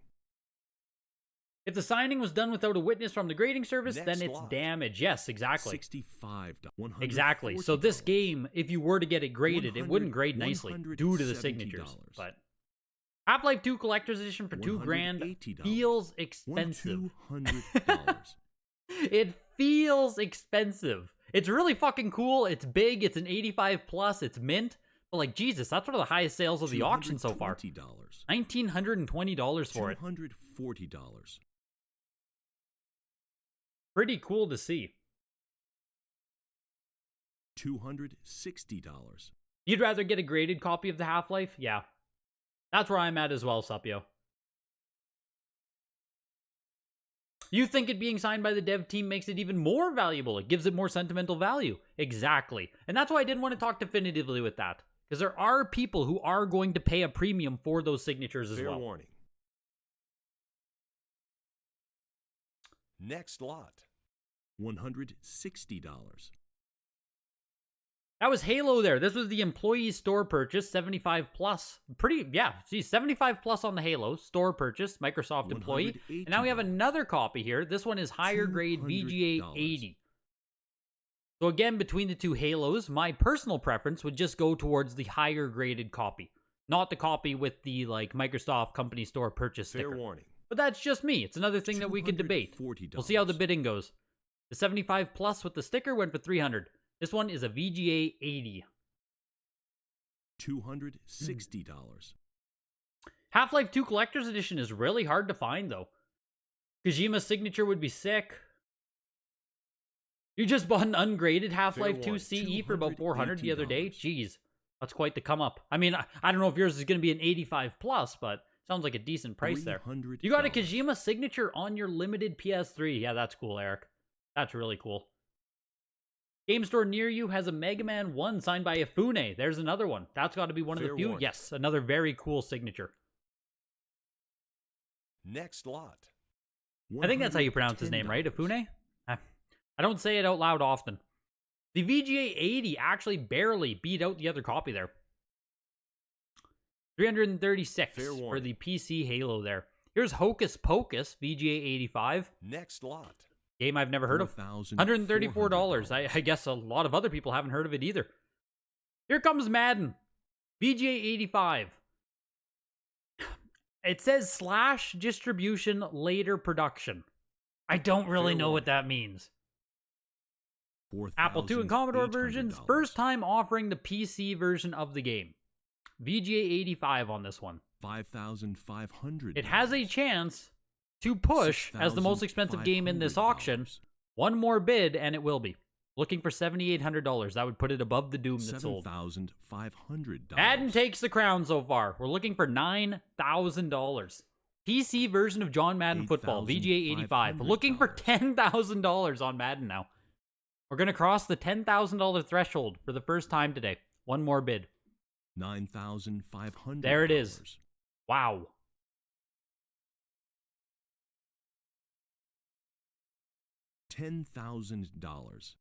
If the signing was done without a witness from the grading service, Next then it's lot. damage. Yes, exactly. $65. Exactly. So this game, if you were to get it graded, it wouldn't grade nicely due to the signatures. But Half-Life 2 Collector's Edition for $2,000 feels expensive. $200. It feels expensive. It's really fucking cool. It's big. It's an 85 plus. It's mint. But like, Jesus, that's one of the highest sales of the auction so far. $1,920 for it. $240. Pretty cool to see. $260. You'd rather get a graded copy of the Half-Life? Yeah. That's where I'm at as well, Supio. You think it being signed by the dev team makes it even more valuable. It gives it more sentimental value. Exactly. And that's why I didn't want to talk definitively with that. Because there are people who are going to pay a premium for those signatures as well. Fair warning. Next lot. $160. That was Halo there. This was the employee store purchase, 75 plus. Pretty, yeah, see, 75 plus on the Halo store purchase, Microsoft employee. And now we have another copy here. This one is higher grade VGA 80. So again, between the two Halos, my personal preference would just go towards the higher graded copy. Not the copy with the, like, Microsoft company store purchase sticker. Fair warning. But that's just me. It's another thing that we could debate. We'll see how the bidding goes. The 75 plus with the sticker went for $300. This one is a VGA 80. $260. Half-Life 2 Collector's Edition is really hard to find, though. Kojima's signature would be sick. You just bought an ungraded Half-Life 2 CE for about $400 the other day? Jeez, that's quite the come up. I mean, I don't know if yours is going to be an 85 plus, but sounds like a decent price there. You got a Kojima signature on your limited PS3. Yeah, that's cool, Eric. That's really cool. Game store near you has a Mega Man 1 signed by Ifune. There's another one. That's got to be one of the few. Yes, another very cool signature. Next lot. I think that's how you pronounce his name, right? Ifune? I don't say it out loud often. The VGA 80 actually barely beat out the other copy there. 336 for the PC Halo there. Here's Hocus Pocus, VGA 85. Next lot. Game I've never heard of. $134. I guess a lot of other people haven't heard of it either. Here comes Madden. VGA 85. It says / distribution later production. I don't really know what that means. Apple II and Commodore versions, first time offering the PC version of the game. VGA 85 on this one. $5,500. It has a chance to push as the most expensive game in this auction. One more bid and it will be. Looking for $7,800. That would put it above the Doom that sold. $7,500. Madden takes the crown so far. We're looking for $9,000. PC version of John Madden Football, VGA 85. We're looking for $10,000 on Madden now. We're going to cross the $10,000 threshold for the first time today. One more bid. $9,500. There it is. Wow. $10,000.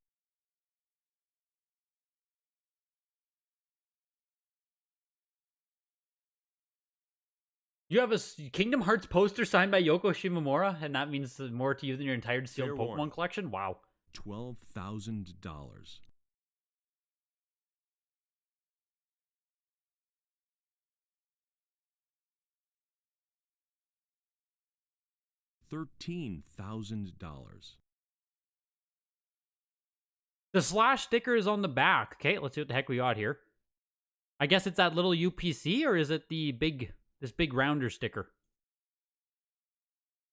You have a Kingdom Hearts poster signed by Yoko Shimomura, and that means more to you than your entire sealed Fair Pokemon warning. collection? Wow. $12,000. $13,000. The slash sticker is on the back. Okay, let's see what the heck we got here. I guess it's that little UPC, or is it the this big rounder sticker?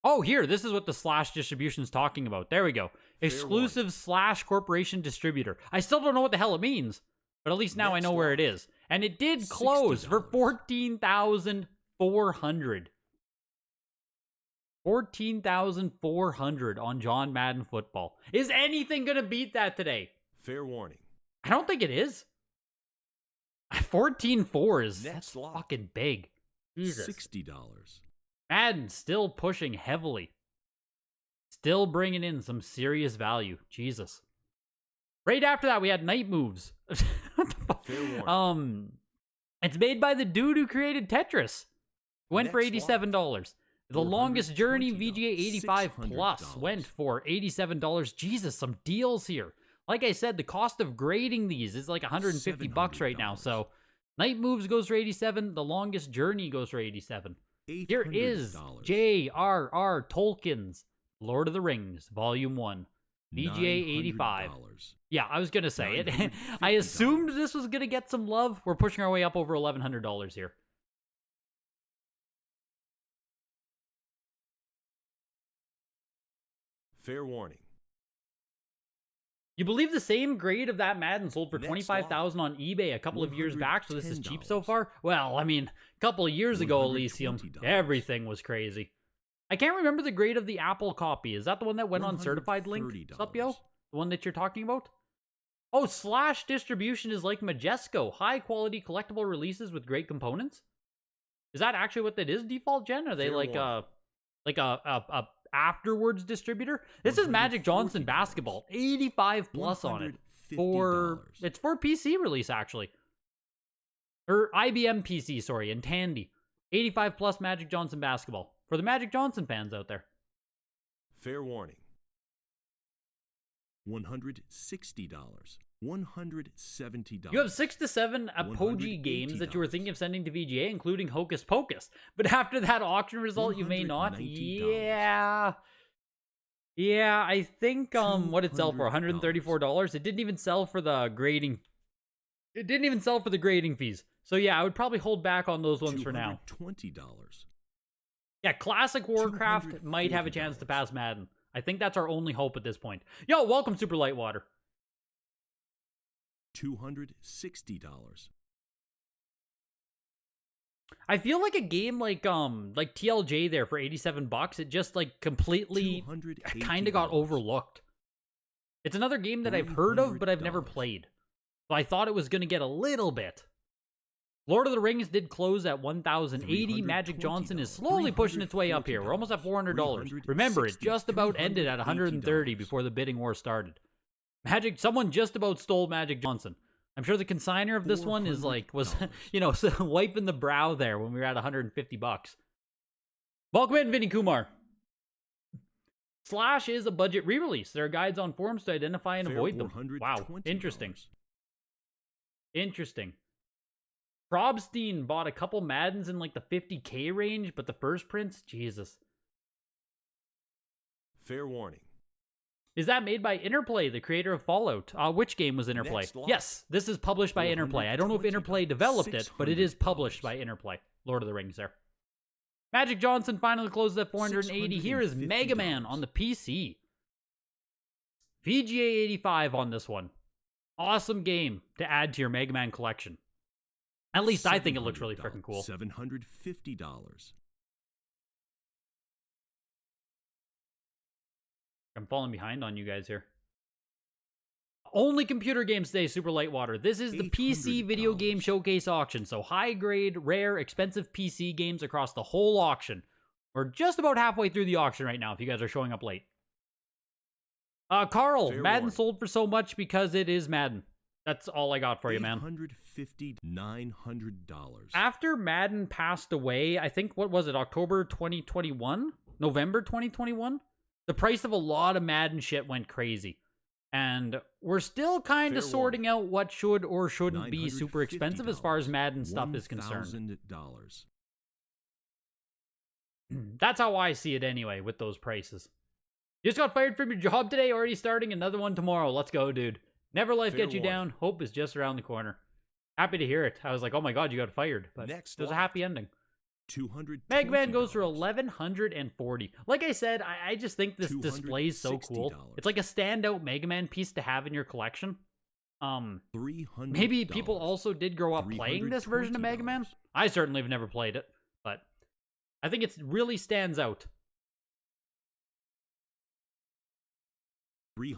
Oh, here, this is what the slash distribution is talking about. There we go. Exclusive slash corporation distributor. I still don't know what the hell it means, but at least now I know where it is. And it did close for $14,400. $14,400 on John Madden Football. Is anything going to beat that today? Fair warning. I don't think it is. 14.4 is Next lot. fucking big. Jesus. $60. Madden still pushing heavily. Still bringing in some serious value. Jesus. Right after that, we had Night Moves. What the fuck? Fair warning. It's made by the dude who created Tetris. Went for Next $87. The Longest Journey $420. VGA 85 Plus $600. went for $87. Jesus, some deals here. Like I said, the cost of grading these is like $150 right now. So Night Moves goes for 87. The Longest Journey goes for 87. Here is J.R.R. Tolkien's Lord of the Rings, Volume 1. VGA 85. Yeah, I was going to say it. I assumed this was going to get some love. We're pushing our way up over $1,100 here. Fair warning. You believe the same grade of that Madden sold for $25,000 on eBay a couple of years back, so this is cheap so far? Well, I mean, a couple of years ago, Elysium, everything was crazy. I can't remember the grade of the Apple copy. Is that the one that went on Certified Link? What's up, yo? The one that you're talking about? Oh, Slash distribution is like Majesco. High-quality collectible releases with great components? Is that actually what that is, default gen? Are they like a afterwards distributor? This is Magic Johnson basketball. 85 plus on it. It's for PC release, actually. Or IBM PC, sorry, and Tandy. 85 plus Magic Johnson basketball. For the Magic Johnson fans out there. Fair warning. $160. $170. You have 6 to 7 Apogee games that you were thinking of sending to VGA, including Hocus Pocus. But after that auction result, you may not. $190. Yeah, I think what it sell for? $134. It didn't even sell for the grading. It didn't even sell for the grading fees. So yeah, I would probably hold back on those ones for now. $20. Yeah, classic Warcraft might have a chance to pass Madden. I think that's our only hope at this point. Yo, welcome Super Lightwater. $260. I feel like a game like TLJ there for $87, it just like completely kind of got overlooked. It's another game that I've heard of, but I've never played. So I thought it was going to get a little bit. Lord of the Rings did close at $1,080. Magic Johnson is slowly pushing its way up here. We're almost at $400. Remember, it just about ended at $130 before the bidding war started. Someone just about stole Magic Johnson. I'm sure the consigner of this one was wiping the brow there when we were at $150. Welcome in, Vinny Kumar. Slash is a budget re-release. There are guides on forums to identify and avoid them. Wow, interesting. Interesting. Probstein bought a couple Maddens in like the $50K range, but the first prints, Jesus. Fair warning. Is that made by Interplay, the creator of Fallout? Which game was Interplay? Yes, this is published by Interplay. I don't know if Interplay developed it, but it is published by Interplay. Lord of the Rings there. Magic Johnson finally closes at $480. Here is Mega Man on the PC. VGA 85 on this one. Awesome game to add to your Mega Man collection. At least I think it looks really freaking cool. $750. I'm falling behind on you guys here. Only computer games today, Super Lightwater. This is the PC video game showcase auction. So high grade, rare, expensive PC games across the whole auction. We're just about halfway through the auction right now if you guys are showing up late. Carl, Madden sold for so much because it is Madden. That's all I got for you, man. $850, $900. After Madden passed away, I think, what was it, October 2021? November 2021? The price of a lot of Madden shit went crazy. And we're still kind of sorting out what should or shouldn't be super expensive as far as Madden stuff is concerned. That's how I see it anyway, with those prices. You just got fired from your job today, already starting another one tomorrow. Let's go, dude. Never life get you down. Hope is just around the corner. Happy to hear it. I was like, oh my god, you got fired. But it was a happy ending. Mega Man goes for $1,140. Like I said, I just think this display is so cool. It's like a standout Mega Man piece to have in your collection. Maybe people also did grow up playing this version of Mega Man. I certainly have never played it, but I think it really stands out.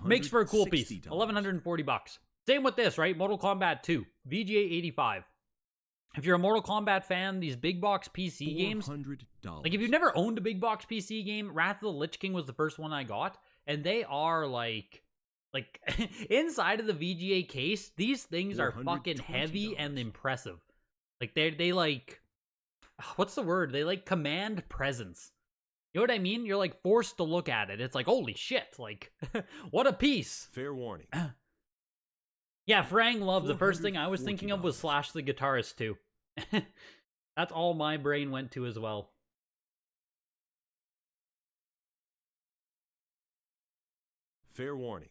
Makes for a cool piece. $1,140. Same with this, right? Mortal Kombat 2. VGA 85. If you're a Mortal Kombat fan, these big box PC games, like if you've never owned a big box PC game, Wrath of the Lich King was the first one I got, and they are like Like, inside of the VGA case, these things are fucking heavy and impressive. Like, they like, what's the word? They like command presence. You know what I mean? You're like forced to look at it. It's like, holy shit, like, what a piece. Fair warning. Yeah, Frang Love, the first thing I was thinking of was Slash the Guitarist too. That's all my brain went to as well. Fair warning.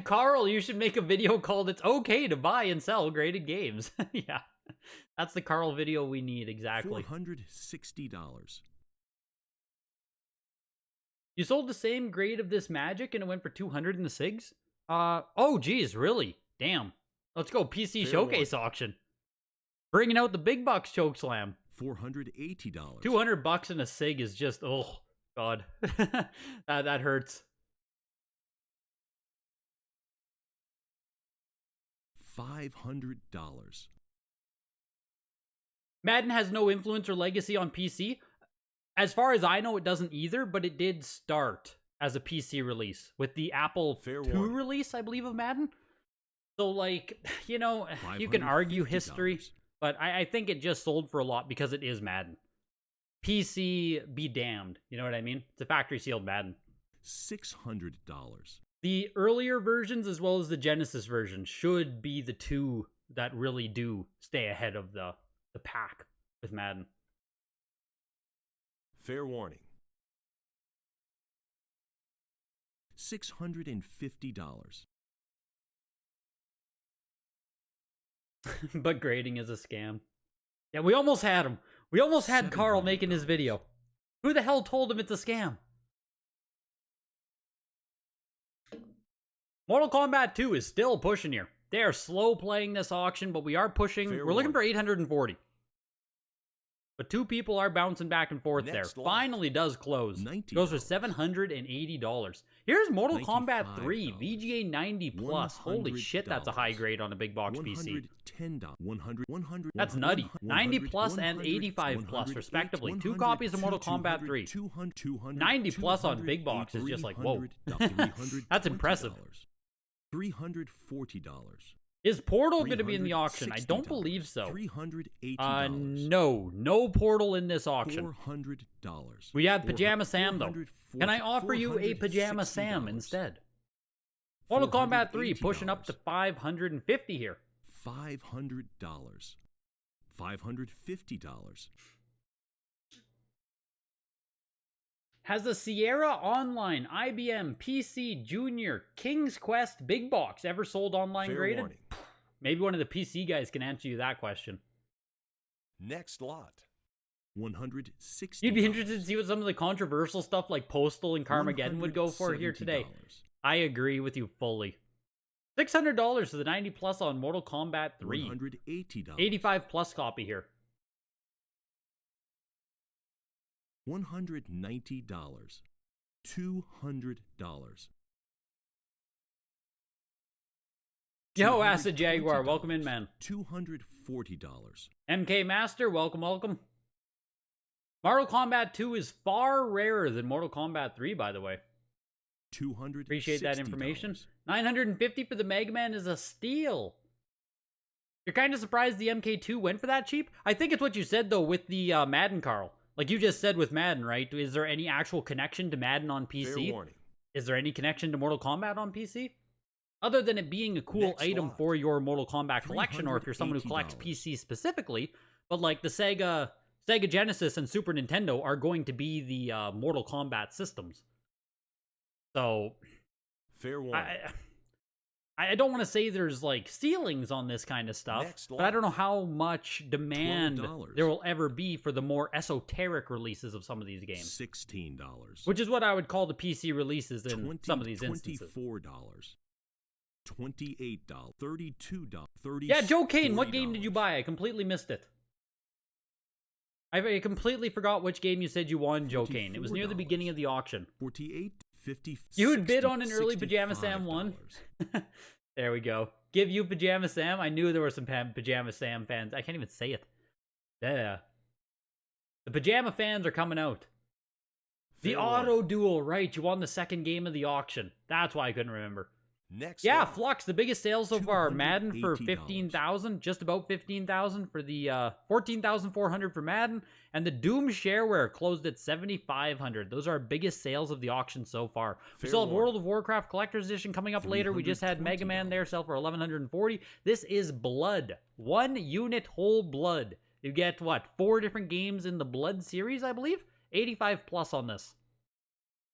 Carl, you should make a video called "It's Okay to Buy and Sell Graded Games." Yeah, that's the Carl video we need, exactly. $460. You sold the same grade of this Magic and it went for 200 in the SIGs? Oh geez, really? Damn. Let's go PC Showcase auction. Bringing out the big bucks chokeslam. $480. $200 in a SIG is just, oh god. that hurts. $500. Madden has no influence or legacy on PC. As far as I know, it doesn't either, but it did start as a PC release with the Apple II release, I believe, of Madden. So, like, you know, you can argue history, but I think it just sold for a lot because it is Madden. PC be damned, you know what I mean? It's a factory-sealed Madden. $600. The earlier versions as well as the Genesis version should be the two that really do stay ahead of the pack with Madden. Fair warning. $650. But grading is a scam. Yeah, we almost had him. We almost had Carl making his video. Who the hell told him it's a scam? Mortal Kombat 2 is still pushing here. They are slow playing this auction, but we are pushing. We're looking for 840. But two people are bouncing back and forth there. Finally does close. Goes for $780. Here's Mortal Kombat 3, VGA 90 plus. Holy shit, that's a high grade on a big box PC. That's nutty. 90 plus and 85 plus, respectively. Two copies of Mortal Kombat 3. 90 plus on big box is just like, whoa. That's impressive. $340. Is Portal going to be in the auction? I don't believe so. No Portal in this auction. $400. We have Pajama Sam, though. Can I offer you a Pajama Sam instead? Mortal Kombat 3 pushing up to $550 here. $500. $550. Has the Sierra Online IBM PC Junior King's Quest Big Box ever sold online Fair graded? warning. Maybe one of the PC guys can answer you that question. Next lot. $160. You'd be interested to see what some of the controversial stuff like Postal and Carmageddon would go for here today. I agree with you fully. $600 for the 90 plus on Mortal Kombat 3. $180. 85 plus copy here. $190. $200. Yo, Acid Jaguar, welcome in, man. $240. MK Master, welcome, welcome. Mortal Kombat 2 is far rarer than Mortal Kombat 3, by the way. $260. Appreciate that information. $950 for the Mega Man is a steal. You're kind of surprised the MK2 went for that cheap? I think it's what you said, though, with the Madden, Carl. Like you just said with Madden, right? Is there any actual connection to Madden on PC? Fair warning. Is there any connection to Mortal Kombat on PC? Other than it being a cool item for your Mortal Kombat collection, or if you're someone who collects PC specifically, but like the Sega Genesis and Super Nintendo are going to be the Mortal Kombat systems. So, fair warning. I don't want to say there's like ceilings on this kind of stuff, but I don't know how much demand there will ever be for the more esoteric releases of some of these games. $16. Which is what I would call the PC releases in some of these instances. $24. $28. $32. $30. Yeah, Joe Kane, what game did you buy? I completely missed it. I completely forgot which game you said you won, Joe Kane. It was near the beginning of the auction. $48. $50. You would bid on an early Pajama Sam one. There we go. Give you Pajama Sam. I knew there were some Pajama Sam fans. I can't even say it. Yeah. The Pajama fans are coming out. The auto duel, right? You won the second game of the auction. That's why I couldn't remember. Next Yeah, lot. Flux, the biggest sales so far. Madden for $15,000, just about $15,000 for the $14,400 for Madden, and the Doom Shareware closed at $7,500. Those are our biggest sales of the auction so far. We still have World of Warcraft Collector's Edition coming up later. We just had Mega Man there sell for $1,140. This is Blood, 1 unit whole Blood. You get what, 4 different games in the Blood series, I believe. 85 plus on this.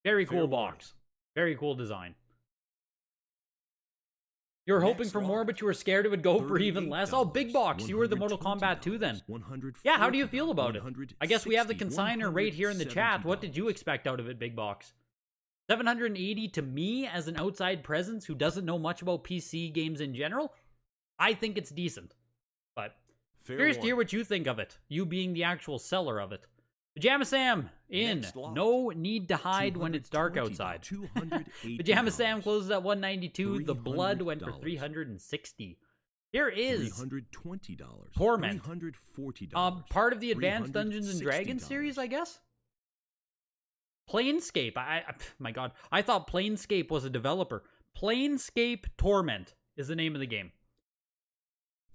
Very cool box. Very cool design. You were hoping for more, but you were scared it would go for even less. Oh, big box. You were the Mortal Kombat 2 then. Yeah, how do you feel about it? I guess we have the consignor right here in the chat. What did you expect out of it, big box? $780 to me as an outside presence who doesn't know much about PC games in general. I think it's decent. But curious to hear what you think of it. You being the actual seller of it. Pajama Sam in. No need to hide when it's dark outside. Pajama Sam closes at $192. The Blood went for $360. Here is $320. Torment. $340. Part of the Advanced Dungeons and Dragons series, I guess. Planescape. My God, I thought Planescape was a developer. Planescape Torment is the name of the game.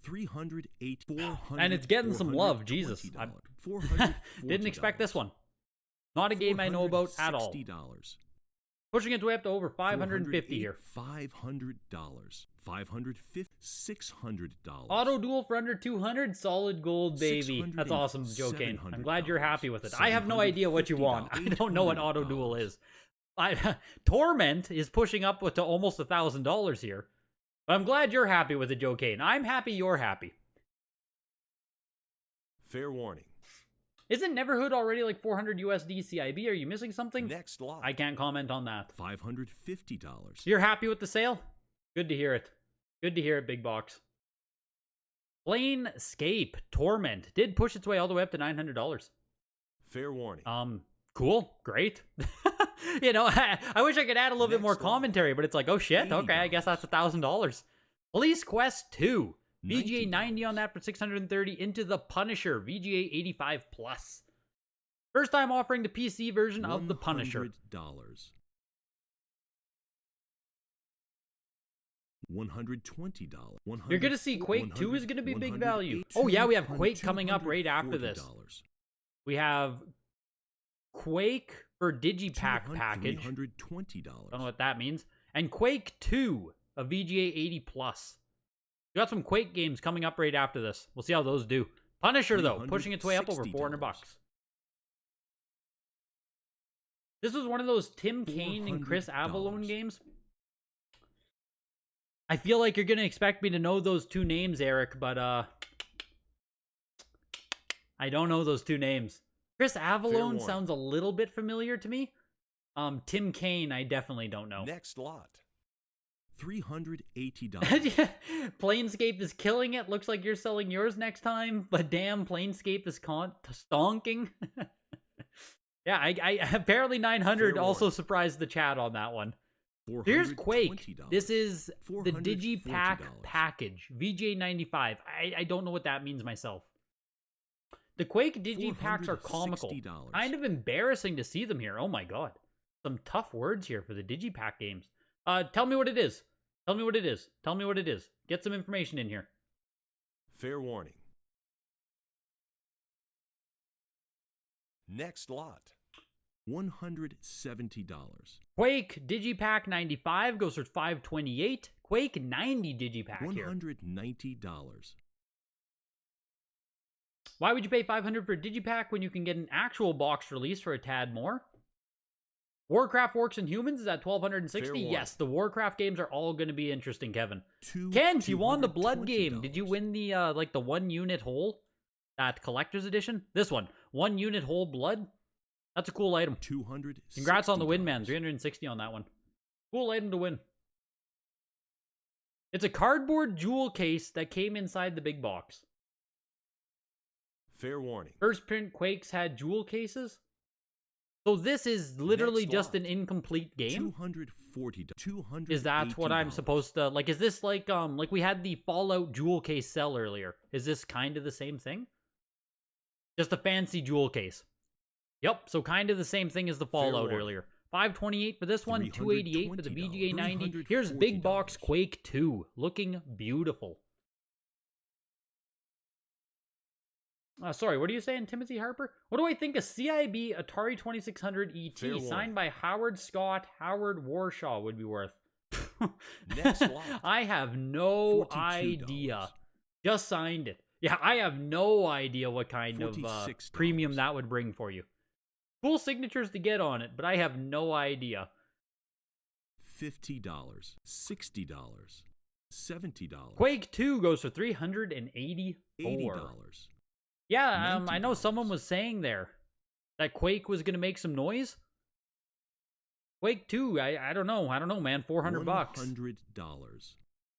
$308. And it's getting some love. Jesus, I didn't expect this one. Not a game I know about at all. Pushing its way up to over $550 here. $500. $550. $600. Auto duel for under $200. Solid gold, baby. That's awesome, Joe Kane. I'm glad you're happy with it. I have no idea what you want. I don't know what auto duel is. Torment is pushing up to almost $1,000 here. But I'm glad you're happy with it, Joe Kane. I'm happy you're happy. Fair warning. Isn't Neverhood already like 400 USD CIB? Are you missing something? Next lot. I can't comment on that. $550. You're happy with the sale? Good to hear it. Good to hear it, big box. Planescape Torment did push its way all the way up to $900. Fair warning. Cool. Great. You know, I wish I could add a little bit more commentary, but it's like, oh shit, okay, I guess that's $1,000. Police Quest 2. VGA 90 on that for $630. Into the Punisher. VGA 85 plus. First time offering the PC version of the Punisher. $120. You're going to see Quake 2 is going to be big value. Oh yeah, we have Quake coming up right after this. We have Quake for Digipack package. $120. Don't know what that means. And Quake 2, a VGA 80 plus. We got some Quake games coming up right after this. We'll see how those do. Punisher though, pushing its way up over $400. This was one of those Tim Kaine and Chris Avellone games. I feel like you're gonna expect me to know those two names, Eric, but I don't know those two names. Chris Avellone sounds a little bit familiar to me. Tim Kaine, I definitely don't know. Next lot. $380. Planescape is killing it. Looks like you're selling yours next time, but damn, Planescape is stonking. Yeah, I apparently 900 also surprised the chat on that one. Here's Quake. This is the Digipack package. VGA 95. I don't know what that means myself. The Quake Digipacks are comical. Kind of embarrassing to see them here. Oh my god. Some tough words here for the Digipack games. Tell me what it is. Tell me what it is. Tell me what it is. Get some information in here. Fair warning. Next lot. $170. Quake Digipack 95 goes for $528. Quake 90 Digipack here. $190. Why would you pay $500 for a Digipack when you can get an actual box release for a tad more? Warcraft Orcs and Humans is at $1,260. Yes, the Warcraft games are all going to be interesting, Kevin. Kent, you won the Blood game. Did you win the like the 1 unit whole? That collector's edition? This one. 1 unit whole Blood? That's a cool item. Congrats on the win, man. $360 on that one. Cool item to win. It's a cardboard jewel case that came inside the big box. Fair warning. First print Quakes had jewel cases. So this is literally just an incomplete game? $240. Is that what I'm supposed to... Like, is this like we had the Fallout jewel case sell earlier. Is this kind of the same thing? Just a fancy jewel case. Yep, so kind of the same thing as the Fallout warning. earlier. 528 for this one, 288 for the VGA 90. Here's Big Box Quake 2, looking beautiful. Sorry, what are you saying, Timothy Harper? What do I think of CIB Atari 2600 ET, signed by Howard Scott, Howard Warshaw, would be worth? Next lot. I have no $42. idea. Just signed it. Yeah, I have no idea what kind of $46. premium that would bring for you. Cool signatures to get on it, but I have no idea. $50, $60, $70. Quake 2 goes for $384. $80. Yeah, I know $90. someone was saying there that Quake was going to make some noise. Quake 2, I don't know. I don't know, man. $400. $100.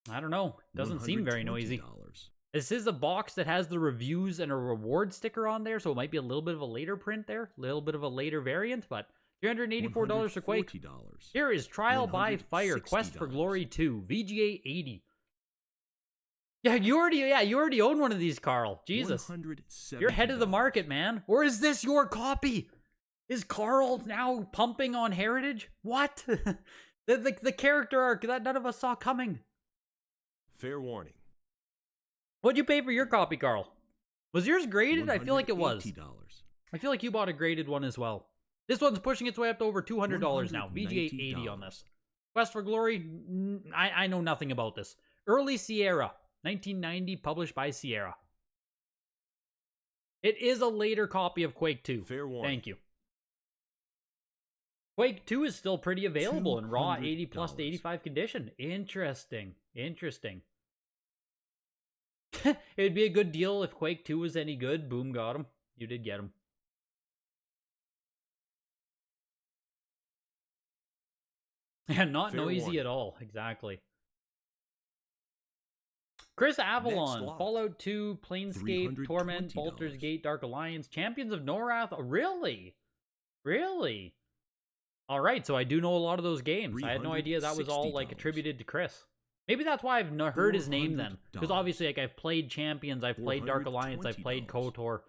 I don't know. Doesn't seem very noisy. $120. This is a box that has the reviews and a reward sticker on there, so it might be a little bit of a later print there. A little bit of a later variant, but $384 for Quake. $140. Here is Trial by Fire, Quest for $160. Glory 2, VGA 80. Yeah, you already own one of these, Carl. Jesus. You're ahead of the market, man. Or is this your copy? Is Carl now pumping on Heritage? What? the character arc that none of us saw coming. Fair warning. What'd you pay for your copy, Carl? Was yours graded? I feel like it was. $180. I feel like you bought a graded one as well. This one's pushing its way up to over $200 now. VGA 80 on this. Quest for Glory, I know nothing about this. Early Sierra, 1990, published by Sierra. It is a later copy of Quake 2. Fair warning. Thank you. Quake 2 is still pretty available in raw 80 plus to 85 condition. Interesting. Interesting. It'd be a good deal if Quake 2 was any good. Boom, got him. You did get him. Yeah, not Fair noisy warning. at all. Exactly. Chris Avalon, lot. Fallout 2, Planescape, Torment, $320. Baldur's Gate, Dark Alliance, Champions of Norath. Really? Really? All right, so I do know a lot of those games. I had no idea that was all like $360. attributed to Chris. Maybe that's why I've heard his name then. Because $400. obviously, like, I've played Champions, I've played Dark Alliance, I've played $420. KOTOR.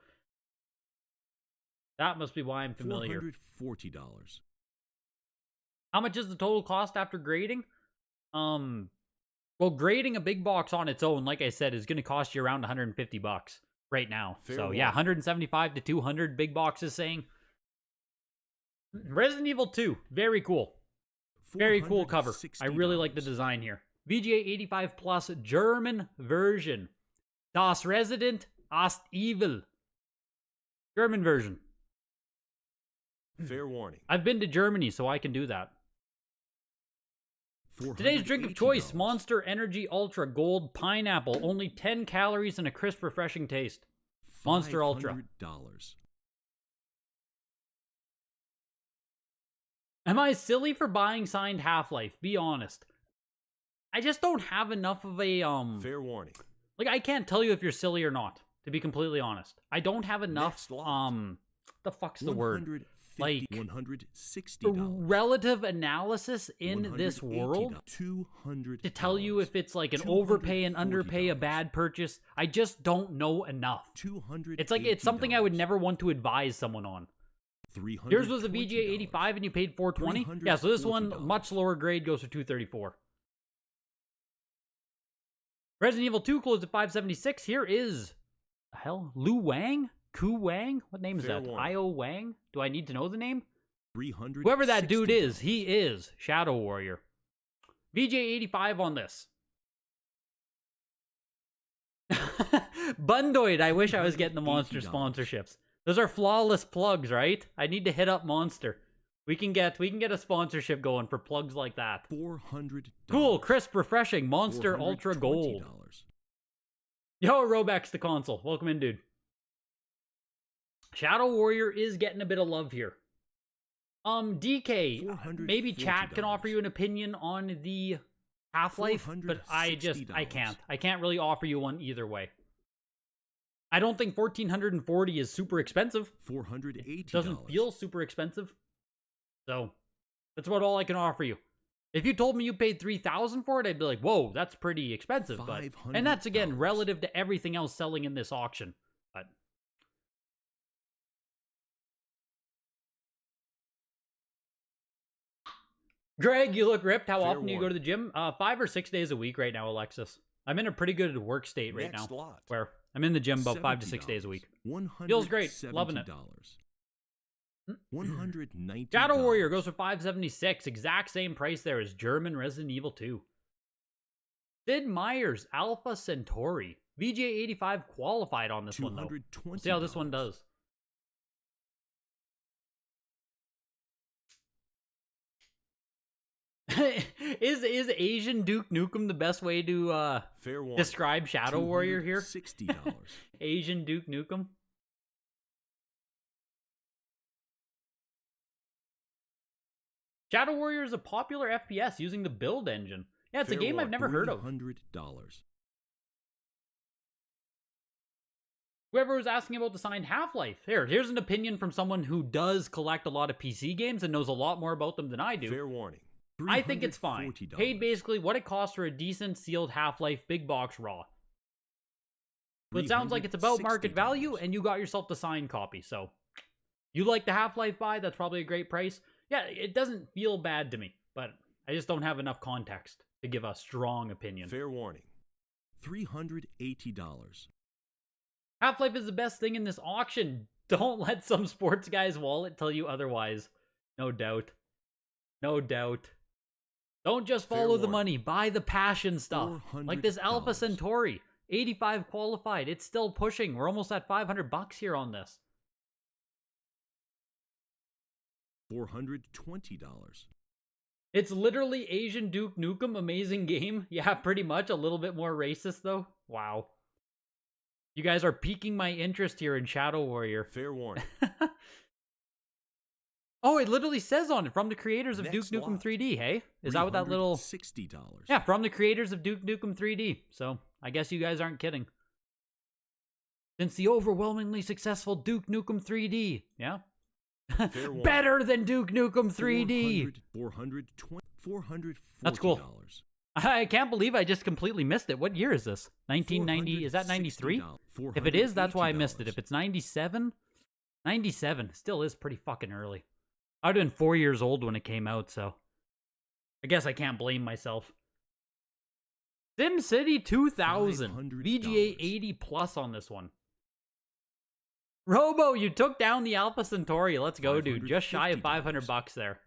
That must be why I'm familiar. $440. How much is the total cost after grading? Well, grading a big box on its own, like I said, is going to cost you around $150 right now. Fair so warning. yeah, 175 to 200 big box is saying. Resident Evil 2, very cool. Very cool cover. I really like the design here. VGA 85 plus German version. Das Resident Ost Evil. German version. Fair warning. I've been to Germany, so I can do that. Today's drink of choice, $480. Monster Energy Ultra Gold Pineapple. Only 10 calories and a crisp, refreshing taste. Monster Ultra. $500. Am I silly for buying signed Half-Life? Be honest. I just don't have enough of a, Fair warning. like, I can't tell you if you're silly or not, to be completely honest. I don't have enough, Next lot. the fuck's the word? Like, $160. relative analysis in this world $200. to tell you if it's like an overpay and underpay, a bad purchase. I just don't know enough. $200. It's like, it's something I would never want to advise someone on. Yours was a VGA 85 and you paid $420? Yeah, so this one, $340. much lower grade, goes for $234. Resident Evil 2 closed at $576. Here is, the hell, Lu Wang? Ku Wang? What name is Fair that? warning. Io Wang? Do I need to know the name? $360. Whoever that dude is, he is Shadow Warrior. VJ 85 on this. Bundoid, I wish I was getting the Monster $80. sponsorships. Those are flawless plugs, right? I need to hit up Monster. We can get a sponsorship going for plugs like that. $400. Cool, crisp, refreshing, Monster Ultra Gold. $420. Yo, Robex the console. Welcome in, dude. Shadow Warrior is getting a bit of love here. DK, maybe chat can offer you an opinion on the Half-Life, but I can't. I can't really offer you one either way. I don't think $1,440 is super expensive. $480. Doesn't feel super expensive. So, that's about all I can offer you. If you told me you paid $3,000 for it, I'd be like, whoa, that's pretty expensive. But, and that's, again, relative to everything else selling in this auction. But Greg, you look ripped. How Fair often do you go to the gym? 5 or 6 days a week right now, Alexis. I'm in a pretty good work state right Next now. lot. Where I'm in the gym about 5 to 6 days a week. $170. Feels great. Loving it. $190. Shadow Warrior goes for 576. Exact same price there as German Resident Evil 2. Sid Meier's Alpha Centauri. VGA85 qualified on this one, though. We'll see how this one does. is Asian Duke Nukem the best way to Fair warning. describe Shadow Warrior here? $60. Asian Duke Nukem? Shadow Warrior is a popular FPS using the build engine. Yeah, it's a game I've never heard of. $300. Whoever was asking about the signed Half-Life. Here's an opinion from someone who does collect a lot of PC games and knows a lot more about them than I do. Fair warning. I think it's fine. $340. Paid basically what it costs for a decent sealed Half-Life big box raw. But it sounds like it's about market value, and you got yourself the signed copy, so... You like the Half-Life buy, that's probably a great price. Yeah, it doesn't feel bad to me, but I just don't have enough context to give a strong opinion. Fair warning. $380. Half-Life is the best thing in this auction. Don't let some sports guy's wallet tell you otherwise. No doubt. No doubt. Don't just follow the money. Buy the passion stuff. Like this Alpha Centauri. 85 qualified. It's still pushing. We're almost at $500 here on this. $420. It's literally Asian Duke Nukem. Amazing game. Yeah, pretty much. A little bit more racist, though. Wow. You guys are piquing my interest here in Shadow Warrior. Fair warning. Oh, it literally says on it, from the creators of Next Duke Nukem lot. 3D, hey? Is that what that little... $60. Yeah, from the creators of Duke Nukem 3D. So, I guess you guys aren't kidding. Since the overwhelmingly successful Duke Nukem 3D. Yeah? Fair warning. Better than Duke Nukem 3D! $440. That's cool. I can't believe I just completely missed it. What year is this? 1990? Is that 93? If it is, that's why I missed it. If it's 97? 97 still is pretty fucking early. I would have been 4 years old when it came out, so... I guess I can't blame myself. SimCity 2000. VGA 80 plus on this one. Robo, you took down the Alpha Centauri. Let's go, dude. Just shy of $500 there.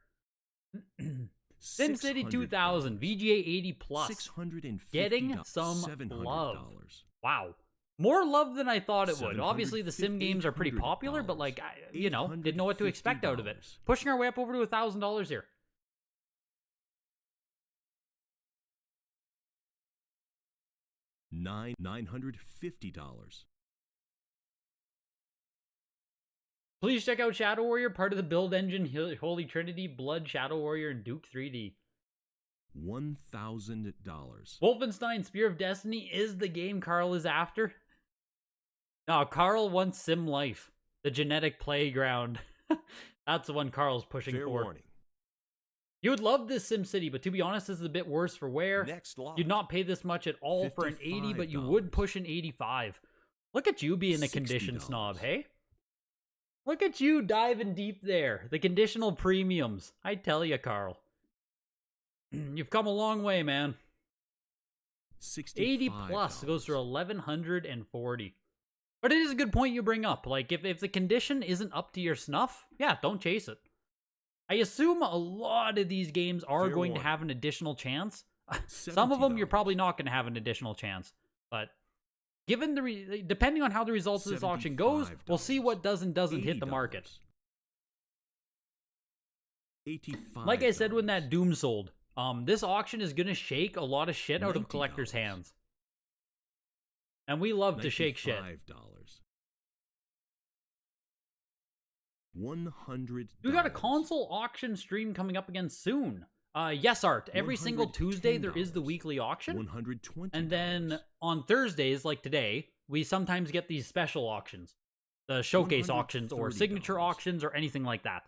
SimCity 2000, VGA 80 plus. Getting some love. Wow. More love than I thought it would. Obviously, the sim games are pretty popular, but like, you know, didn't know what to expect out of it. Pushing our way up over to $1,000 here. $950. Please check out Shadow Warrior, part of the build engine Holy Trinity, Blood, Shadow Warrior, and Duke 3D. $1,000. Wolfenstein Spear of Destiny is the game Carl is after. No, Carl wants Sim Life, the genetic playground. That's the one Carl's pushing Fair for. warning. You would love this SimCity, but to be honest, this is a bit worse for wear. Next lot. You'd not pay this much at all for an 80, but you would push an 85. Look at you being a condition $60. snob, hey? Look at you diving deep there. The conditional premiums. I tell you, Carl. You've come a long way, man. 80 plus goes for 1,140. But it is a good point you bring up. Like, if the condition isn't up to your snuff, yeah, don't chase it. I assume a lot of these games are Fair going to warning. have an additional chance. Some of them you're probably not going to have an additional chance. But given depending on how the results of this auction goes, we'll see what does and doesn't hit the market. $85. Like I said when that Doom sold, this auction is going to shake a lot of shit out of collectors' hands. And we love to shake shit. $100. We got a console auction stream coming up again soon. Yes, Art. Every single Tuesday there is the weekly auction. $120. And then on Thursdays, like today, we sometimes get these special auctions. The showcase auctions or signature $130. auctions or anything like that.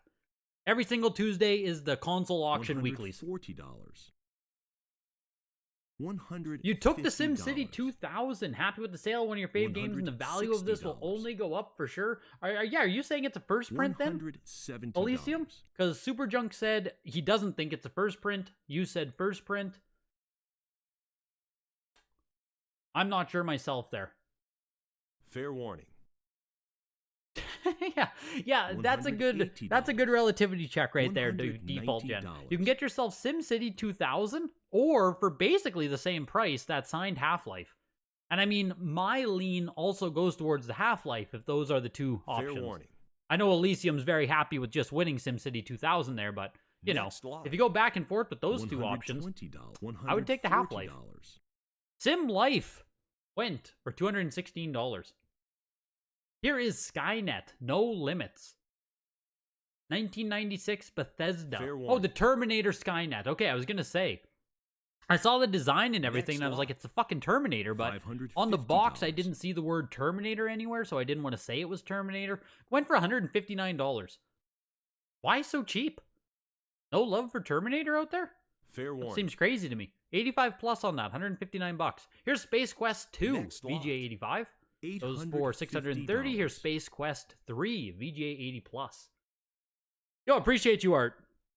Every single Tuesday is the console auction weeklies. $40. You took the SimCity 2000. Happy with the sale of one of your fave games, and the value of this will only go up for sure. Are you saying it's a first print then? Elysium? Because Super Junk said he doesn't think it's a first print. You said first print. I'm not sure myself there. Fair warning. yeah, that's a good relativity check right there, default gen. You can get yourself SimCity 2000, or for basically the same price, that signed Half-Life. And I mean, my lean also goes towards the Half-Life if those are the two options. Fair warning. I know Elysium's very happy with just winning SimCity 2000 there, but you know, if you go back and forth with those two options, I would take the Half-Life. Sim Life went for $216. Here is Skynet, No Limits. 1996 Bethesda. Oh, the Terminator Skynet. Okay, I was going to say. I saw the design and everything, and I was like, it's the fucking Terminator, but on the box, I didn't see the word Terminator anywhere, so I didn't want to say it was Terminator. Went for $159. Why so cheap? No love for Terminator out there? Fair warning. That seems crazy to me. 85 plus on that, $159. Here's Space Quest 2, VGA 85. Those for $630. Here's Space Quest 3, VGA 80 plus. Yo, appreciate you, Art.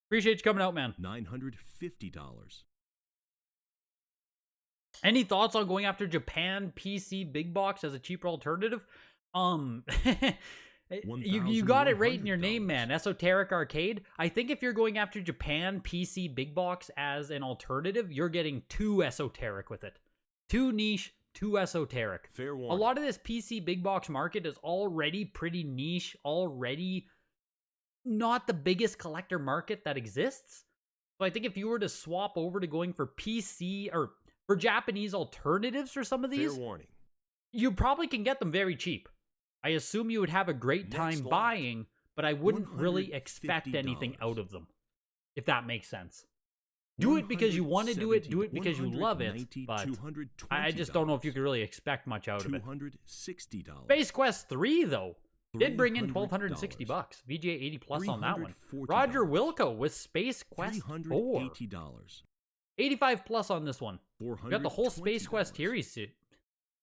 Appreciate you coming out, man. $950. Any thoughts on going after Japan PC big box as a cheaper alternative? You got it right in your name, man. Esoteric Arcade. I think if you're going after Japan PC big box as an alternative, you're getting too esoteric with it. Too niche, too esoteric. Fair warning. A lot of this PC big box market is already pretty niche, already not the biggest collector market that exists. So I think if you were to swap over to going for PC or for Japanese alternatives for some of these, fair warning. You probably can get them very cheap. I assume you would have a great time buying, but I wouldn't really expect anything out of them, if that makes sense. Do it because you want to do it because you love it, but I just don't know if you could really expect much out of it. Space Quest 3, though, did bring in $1,260. VGA 80 plus on that one. Roger Wilco with Space Quest 4. 85 plus on this one. We got the whole Space Quest series.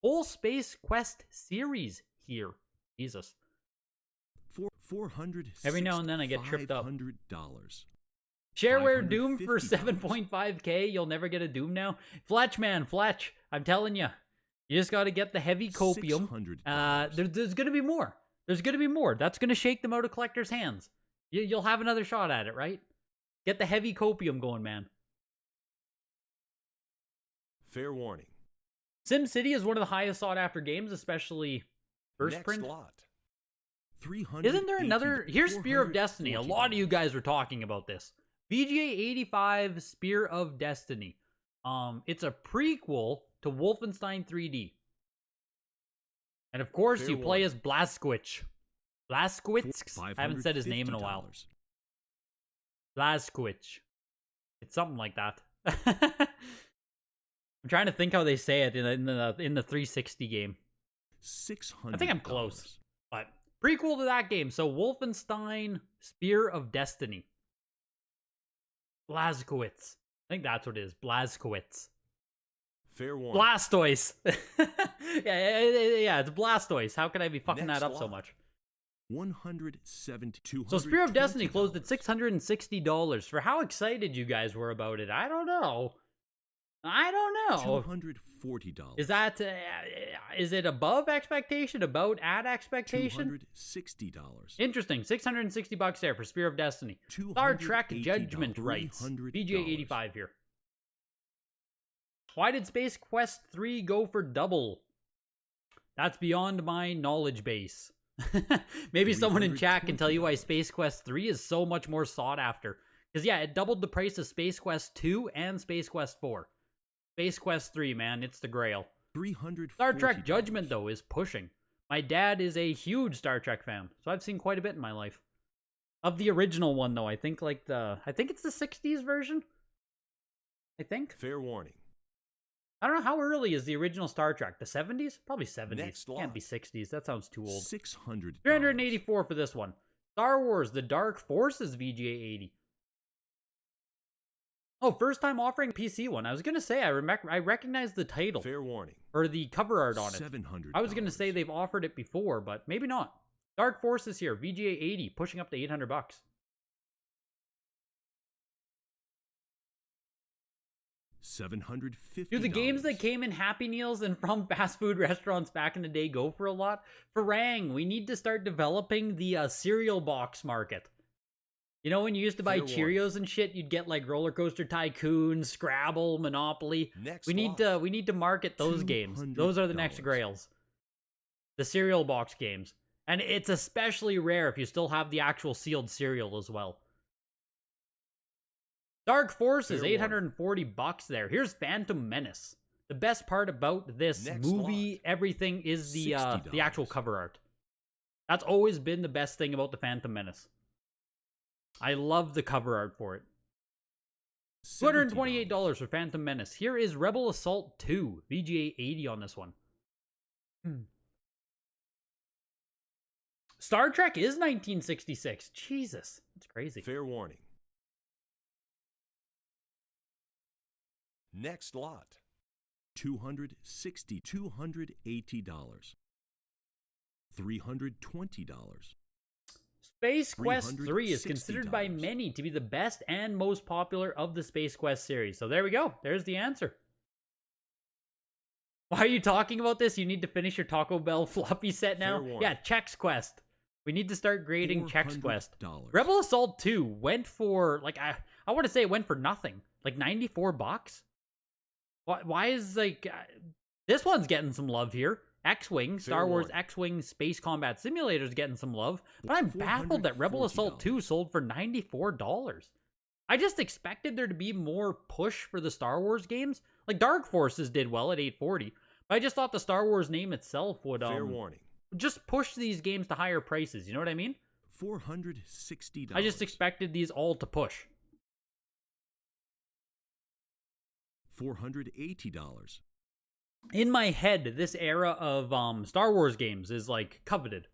Whole Space Quest series here. Jesus. Every now and then I get tripped up. Shareware Doom for 7.5K. You'll never get a Doom now. Fletch, man, Fletch. I'm telling you. You just got to get the heavy copium. There's going to be more. There's going to be more. That's going to shake them out of collectors' hands. You'll have another shot at it, right? Get the heavy copium going, man. Fair warning. SimCity is one of the highest sought after games, especially first print. Isn't there another? Here's Spear of Destiny. A lot of you guys were talking about this. VGA 85 Spear of Destiny. It's a prequel to Wolfenstein 3D. And of course, you play as Blazkowicz. Blazkowicz? I haven't said his name in a while. Blazkowicz. It's something like that. I'm trying to think how they say it in the 360 game. $600. I think I'm close. But prequel to that game. So Wolfenstein Spear of Destiny. Blazkowicz. I think that's what it is. Blazkowicz. Fair warning. Blastoise. yeah, it's Blastoise. How could I be fucking that up so much? 170. So Spear of Destiny closed at $660. For how excited you guys were about it, I don't know. $240. Is it above expectation? About at expectation? $260. Interesting. $660 there for Spear of Destiny. Star Trek Judgment Rights. VGA 85 here. Why did Space Quest 3 go for double? That's beyond my knowledge base. Maybe someone in chat can tell you why Space Quest 3 is so much more sought after. Because yeah, it doubled the price of Space Quest 2 and Space Quest 4. Space Quest 3, man, it's the grail. Star Trek Judgment, though, is pushing. My dad is a huge Star Trek fan, so I've seen quite a bit in my life. Of the original one, though, I think it's the 60s version. I think. Fair warning. I don't know, how early is the original Star Trek? The 70s? Probably 70s. Can't be 60s. That sounds too old. $600. $384 for this one. Star Wars: The Dark Forces VGA 80. Oh, first time offering PC one. I was gonna say I recognize the title Fair warning. or the cover art on it. $700. I was gonna say they've offered it before, but maybe not. Dark Forces here, VGA 80, pushing up to $800. $750. Do the games that came in Happy Meals and from fast food restaurants back in the day go for a lot? Farang, we need to start developing the cereal box market. You know, when you used to buy Cheerios and shit, you'd get like Roller Coaster Tycoon, Scrabble, Monopoly. We need to market those games. Those are the next grails. The cereal box games. And it's especially rare if you still have the actual sealed cereal as well. Dark Forces, $840 there. Here's Phantom Menace. The best part about this movie, everything, is the actual cover art. That's always been the best thing about the Phantom Menace. I love the cover art for it. $228 for Phantom Menace. Here is Rebel Assault 2. VGA 80 on this one. Star Trek is 1966. Jesus, that's crazy. Fair warning. Next lot. $280. $320. Space Quest 3 is considered by many to be the best and most popular of the Space Quest series. So there we go. There's the answer. Why are you talking about this? You need to finish your Taco Bell floppy set now? Yeah, Chex Quest. We need to start grading Chex Quest. Rebel Assault 2 went for, like, I want to say it went for nothing. Like $94? Why is, like, this one's getting some love here. X-Wing, Star Wars X-Wing Space Combat Simulator is getting some love, but I'm baffled that Rebel Assault 2 sold for $94. I just expected there to be more push for the Star Wars games. Like, Dark Forces did well at $840, but I just thought the Star Wars name itself would just push these games to higher prices, you know what I mean? $460. I just expected these all to push. $480. In my head, this era of Star Wars games is, like, coveted.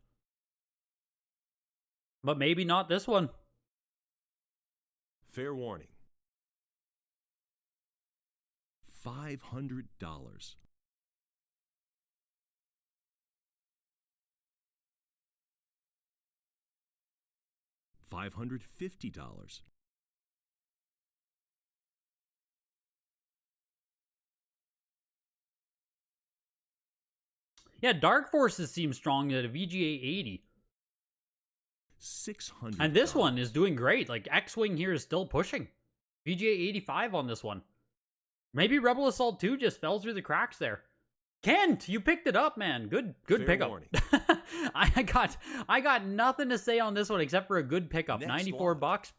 But maybe not this one. Fair warning. $500. $550. Yeah, Dark Forces seems strong at a VGA 80. $600. And this one is doing great. Like, X-Wing here is still pushing. VGA 85 on this one. Maybe Rebel Assault 2 just fell through the cracks there. Kent, you picked it up, man. Good pickup. I got nothing to say on this one except for a good pickup. $94.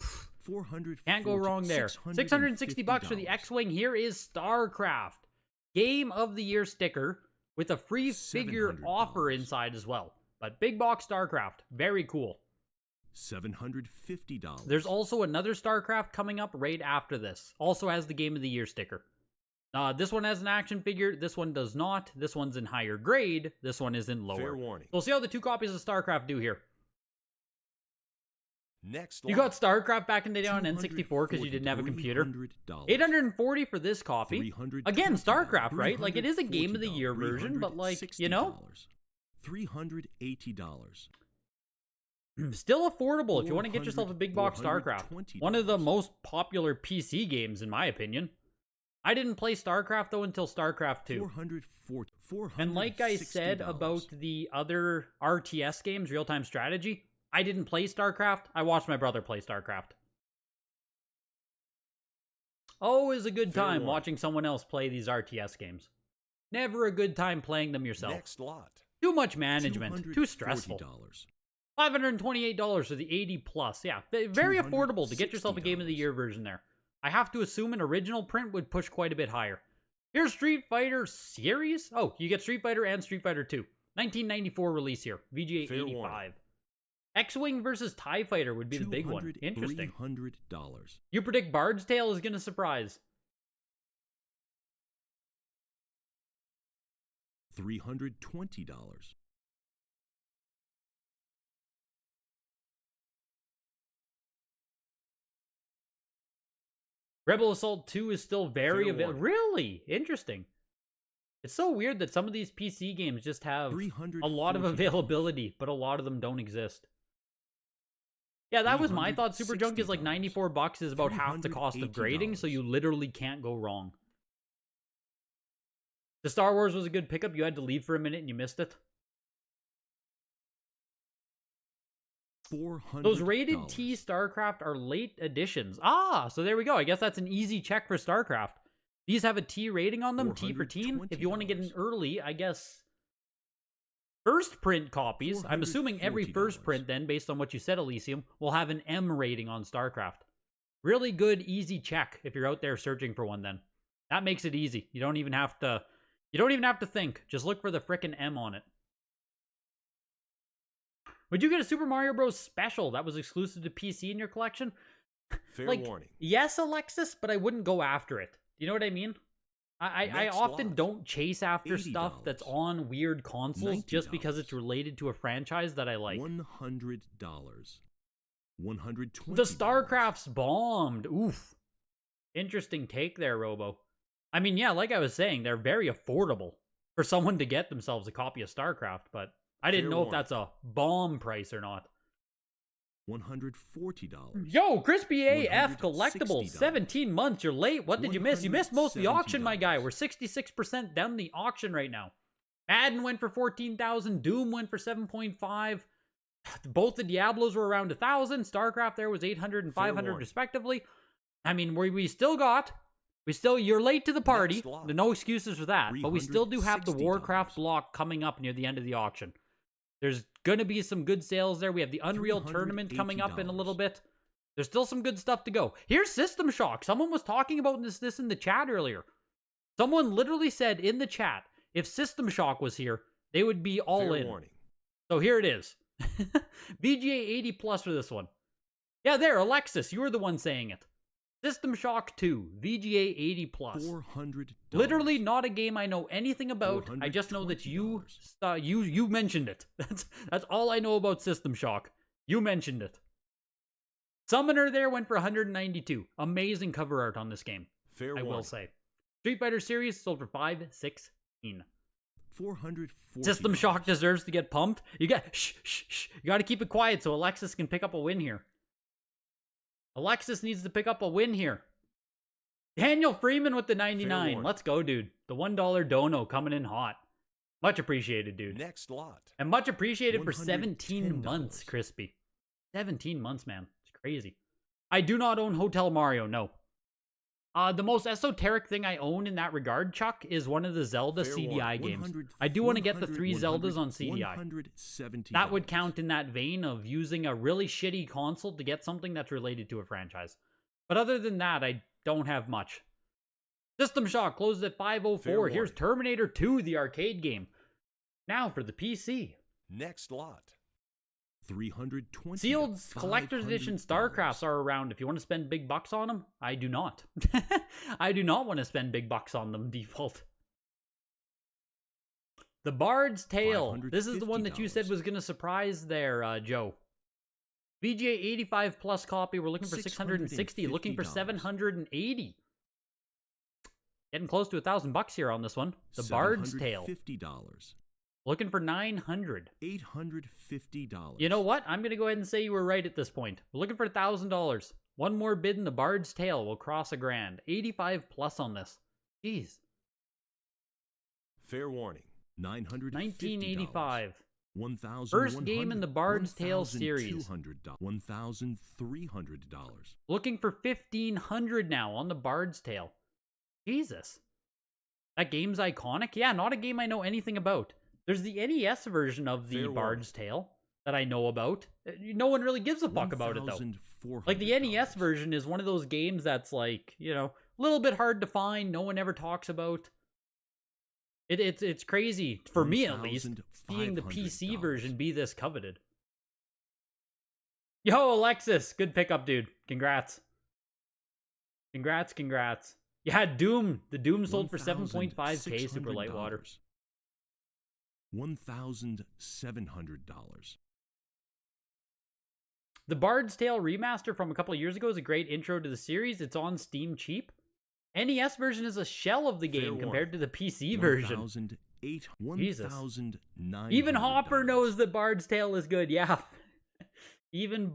Can't go wrong there. $660 for the X-Wing. Here is StarCraft. Game of the Year sticker with a free figure offer inside as well. But big box StarCraft. Very cool. $750. There's also another StarCraft coming up right after this. Also has the Game of the Year sticker. This one has an action figure. This one does not. This one's in higher grade. This one is in lower. Fair warning. So we'll see how the two copies of StarCraft do here. Next you got StarCraft back in the day on N64 because you didn't have a computer. $840 for this copy. Again, StarCraft, right? Like, it is a Game of the Year version, but, like, you know? $380. Still affordable if you want to get yourself a big box StarCraft. One of the most popular PC games, in my opinion. I didn't play StarCraft, though, until StarCraft 2. And like I said about the other RTS games, real-time strategy, I didn't play StarCraft. I watched my brother play StarCraft. Always a good time watching someone else play these RTS games. Never a good time playing them yourself. Next lot. Too much management. Too stressful. $528 for the 80 plus. Yeah, very affordable to get yourself a Game of the Year version there. I have to assume an original print would push quite a bit higher. Here's Street Fighter series. Oh, you get Street Fighter and Street Fighter 2. 1994 release here. VGA 85. X-Wing versus TIE Fighter would be the big one. Interesting. $300. You predict Bard's Tale is going to surprise. $320. Rebel Assault 2 is still very Fair available. warning. Really? Interesting. It's so weird that some of these PC games just have a lot of $340. availability, but a lot of them don't exist. Yeah, that was my thought. Super Junk is like $360. $94 is about half the cost of grading, so you literally can't go wrong. The Star Wars was a good pickup. You had to leave for a minute and you missed it. $400. Those rated T StarCraft are late editions. Ah, so there we go. I guess that's an easy check for StarCraft. These have a T rating on them, T for teen. If you want to get an early, I guess first print copies. I'm assuming every first print then, based on what you said, Elysium, will have an M rating on StarCraft. Really good, easy check if you're out there searching for one then. That makes it easy. You don't even have to think. Just look for the frickin' M on it. Would you get a Super Mario Bros. Special that was exclusive to PC in your collection? Fair Like, warning. yes, Alexis, but I wouldn't go after it. You know what I mean? I Next often lot. don't chase after stuff $80. that's on weird consoles just because it's $90. related to a franchise that I like. $100. $120. The StarCraft's bombed. Oof. Interesting take there, Robo. I mean, yeah, like I was saying, they're very affordable for someone to get themselves a copy of StarCraft, but I didn't Fair know if warning. that's a bomb price or not. $140. Yo, Crispy AF Collectibles, $160. 17 months, you're late. What did you miss? You missed most of the auction, my guy. We're 66% down the auction right now. Madden went for 14,000, Doom went for 7.5. Both the Diablos were around 1,000. StarCraft there was 800 and 500 warning. respectively. I mean, you're late to the party. Next lot. There's no excuses for that. But we still do have the $360. Warcraft block coming up near the end of the auction. There's going to be some good sales there. We have the Unreal Tournament coming up in a little bit. There's still some good stuff to go. Here's System Shock. Someone was talking about this in the chat earlier. Someone literally said in the chat, if System Shock was here, they would be all Fair in. warning. So here it is. VGA 80 plus for this one. Yeah, there, Alexis, you were the one saying it. System Shock 2, VGA 80 plus. $400. Literally not a game I know anything about. I just know that you mentioned it. That's all I know about System Shock. You mentioned it. Summoner there went for 192. Amazing cover art on this game. Fair I warning. will say. Street Fighter series sold for $516. $440. System Shock deserves to get pumped. You got You got to keep it quiet so Alexis can pick up a win here. Alexis needs to pick up a win here. Daniel Freeman with the 99. warning. Let's go, dude. The $1 dono coming in hot. Much appreciated, dude. Next lot. And much appreciated for 17 $110. months, Crispy. 17 months, man. It's crazy. I do not own Hotel Mario, no. The most esoteric thing I own in that regard, Chuck, is one of the Zelda Fair CDI warning. games. I do want to get the 3 Zeldas on CDI. $170. That would count in that vein of using a really shitty console to get something that's related to a franchise. But other than that, I don't have much. System Shock closed at 504. Fair Here's warning. Terminator 2, the arcade game. Now for the PC. Next lot. $320. Sealed Collector's Edition $500. StarCrafts are around if you want to spend big bucks on them. I do not. I do not want to spend big bucks on them, default. The Bard's Tale. This is the one that you said was going to surprise there, Joe. VGA 85 plus copy. We're looking for 660. Looking for 780. Getting close to $1,000 here on this one. The Bard's Tale. $50. Looking for 900. $850. You know what? I'm going to go ahead and say you were right at this point. We're looking for $1,000. One more bid and the Bard's Tale will cross $1,000. 85 plus on this. Jeez. Fair warning. $950. 1985. $1,100. First game in the Bard's Tale series. $1,300. Looking for 1,500 now on the Bard's Tale. Jesus. That game's iconic? Yeah, not a game I know anything about. There's the NES version of the Fair Bard's Tale that I know about. No one really gives a fuck about it, though. Like, the NES version is one of those games that's, like, you know, a little bit hard to find. No one ever talks about. It's crazy, for me at least, seeing the PC version be this coveted. Yo, Alexis! Good pickup, dude. Congrats. Congrats. Yeah, Doom. The Doom sold for 7.5k Super Lightwater. $1,700. The Bard's Tale remaster from a couple of years ago is a great intro to the series. It's on Steam cheap. NES version is a shell of the game compared to the PC version. Jesus. Even Hopper knows that Bard's Tale is good. Yeah. Even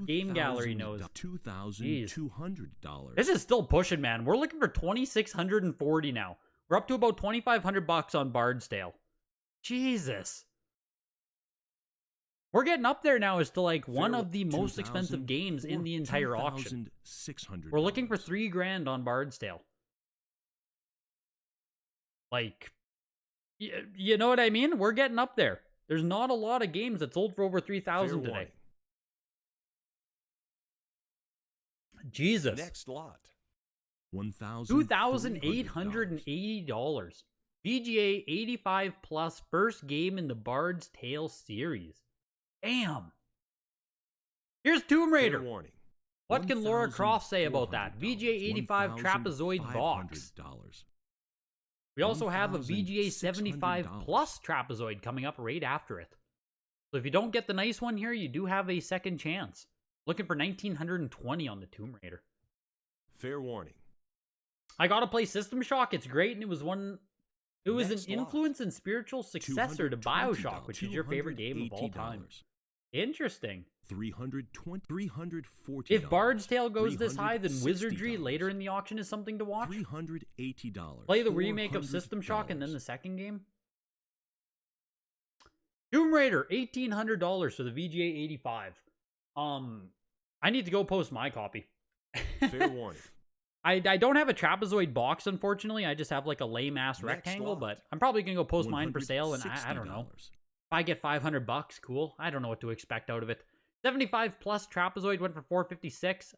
Game Gallery knows. $2,200. This is still pushing, man. We're looking for $2,640 now. We're up to about $2,500 on Bard's Tale. Jesus. We're getting up there now as to like one of the most expensive games in the entire auction. We're looking for $3,000 on Bard's Tale. Like, you know what I mean? We're getting up there. There's not a lot of games that sold for over 3,000 today. Jesus. Next lot. $2,880. VGA 85 plus first game in the Bard's Tale series. Damn. Here's Tomb Raider. Warning. What can Laura Croft say about that? VGA 85 trapezoid box. We also have a VGA 75 plus trapezoid coming up right after it. So if you don't get the nice one here, you do have a second chance. Looking for 1,920 on the Tomb Raider. Fair warning. I gotta play System Shock. It's great, and it was an influence and spiritual successor to BioShock, which is your favorite game of all time. Interesting. $340. If Bard's Tale goes this high, then Wizardry later in the auction is something to watch. $380. Play the remake of System Shock and then the second game. Tomb Raider, $1,800 for the VGA 85. I need to go post my copy. Fair warning. I don't have a trapezoid box, unfortunately. I just have like a lame-ass rectangle, but I'm probably going to go post mine for sale, and I don't know. If I get $500, cool. I don't know what to expect out of it. 75 plus trapezoid went for $456.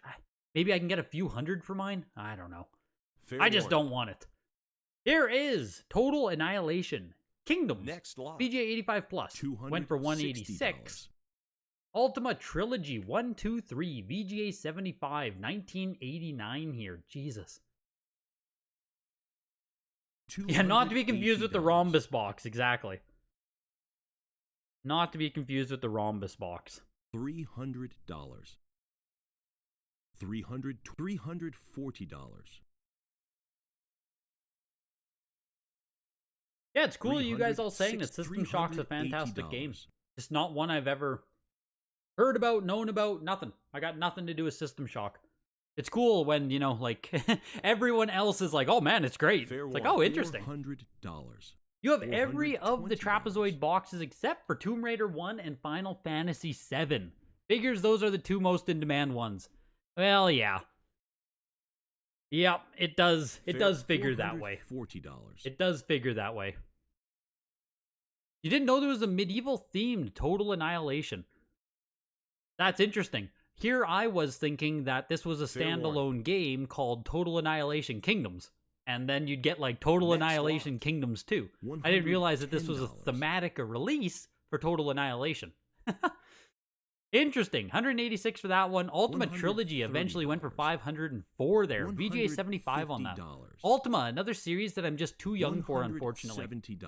Maybe I can get a few hundred for mine. I don't know. I just don't want it. Here is Total Annihilation Kingdoms. Next lot. VGA 85 plus went for $186. Ultima Trilogy 1, 2, 3 VGA 75 1989 here. Jesus. Yeah, not to be confused with the Rhombus box. Exactly. Not to be confused with the Rhombus box. $300. $340. Yeah, it's cool you guys all saying that System Shock's a fantastic game. Just not one I've ever heard about, known about, nothing. I got nothing to do with System Shock. It's cool when, you know, like, everyone else is like, oh man, it's great. It's like, oh, interesting. $400. You have every of the trapezoid boxes except for Tomb Raider 1 and Final Fantasy 7. Figures those are the two most in-demand ones. Well, yeah. Yep, it does figure that way. $40. It does figure that way. You didn't know there was a medieval-themed Total Annihilation. That's interesting. Here I was thinking that this was a standalone game called Total Annihilation Kingdoms. And then you'd get like Total Annihilation Kingdoms 2. I didn't realize that this was a thematic release for Total Annihilation. Interesting. 186 for that one. Ultima Trilogy eventually went for 504 there. VGA 75 on that. Ultima, another series that I'm just too young for, unfortunately. $70.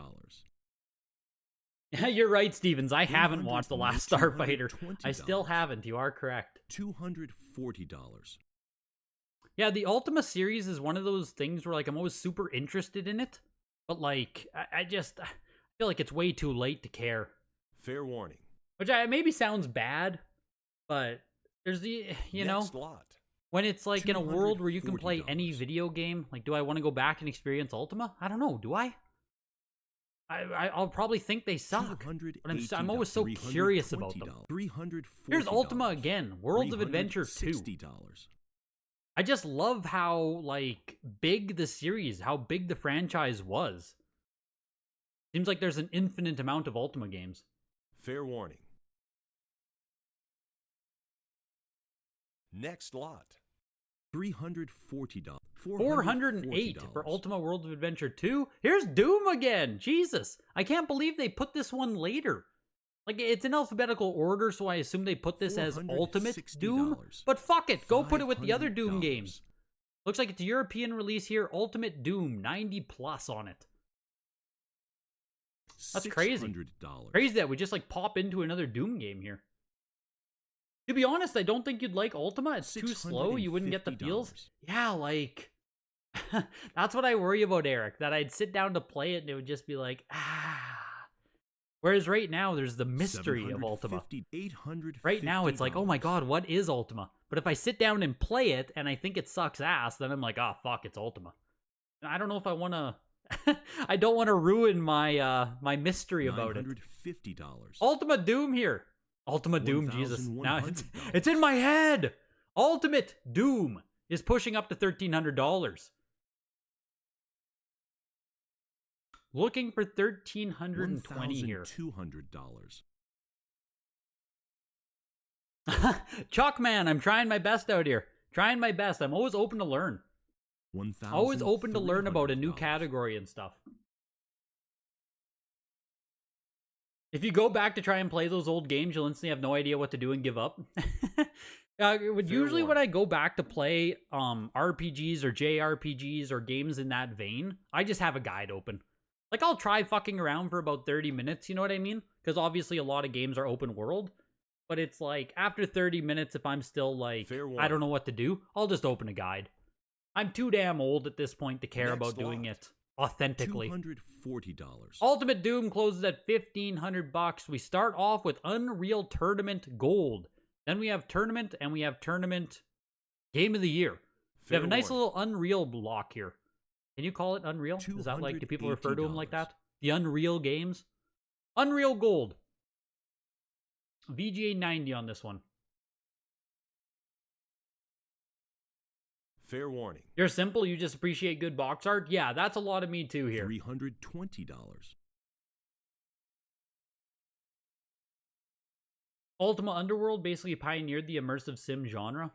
You're right, Stevens. I haven't watched The Last Starfighter. I still haven't. You are correct. $240. Yeah, the Ultima series is one of those things where, like, I'm always super interested in it. But, like, I feel like it's way too late to care. Fair warning. Which maybe sounds bad, but there's the, you know, when it's, like, in a world where you can play any video game, like, do I want to go back and experience Ultima? I don't know. Do I? I'll probably think they suck, but I'm always so curious about them. Here's Ultima again, Worlds of Adventure 2. I just love how, like, big the series, how big the franchise was. Seems like there's an infinite amount of Ultima games. Fair warning. Next lot. $340. $408 for Ultima World of Adventure 2. Here's Doom again. Jesus. I can't believe they put this one later. Like, it's in alphabetical order, so I assume they put this as Ultimate Doom. But fuck it. Go put it with the other Doom games. Looks like it's a European release here. Ultimate Doom. 90 plus on it. That's crazy. Crazy that we just, like, pop into another Doom game here. To be honest, I don't think you'd like Ultima. It's too slow. You wouldn't get the feels. Yeah, like... That's what I worry about, Eric. That I'd sit down to play it and it would just be like, Whereas right now, there's the mystery of Ultima. Right now, it's like, oh my god, what is Ultima? But if I sit down and play it and I think it sucks ass, then I'm like, oh, fuck, it's Ultima. And I don't know if I want to... I don't want to ruin my my mystery about it. Ultima Doom here. Ultima Doom, Jesus. Now it's in my head. Ultimate Doom is pushing up to $1,300. Looking for $1,320 here. $1,200. Chalkman, I'm trying my best out here. Trying my best. I'm always open to learn. Always open to learn about a new category and stuff. If you go back to try and play those old games, you'll instantly have no idea what to do and give up. Usually when I go back to play RPGs or JRPGs or games in that vein, I just have a guide open. Like, I'll try fucking around for about 30 minutes, you know what I mean? Because obviously a lot of games are open world. But it's like, after 30 minutes, if I'm still like, I don't know what to do, I'll just open a guide. I'm too damn old at this point to care about doing it authentically. $240. Ultimate Doom closes at $1,500. We start off with Unreal Tournament Gold. Then we have Tournament, and we have Tournament Game of the Year. We have a nice little Unreal block here. Can you call it Unreal? Is that like, do people refer to them like that? The Unreal games? Unreal Gold. VGA 90 on this one. Fair warning. You're simple, you just appreciate good box art? Yeah, that's a lot of me too here. $320. Ultima Underworld basically pioneered the immersive sim genre.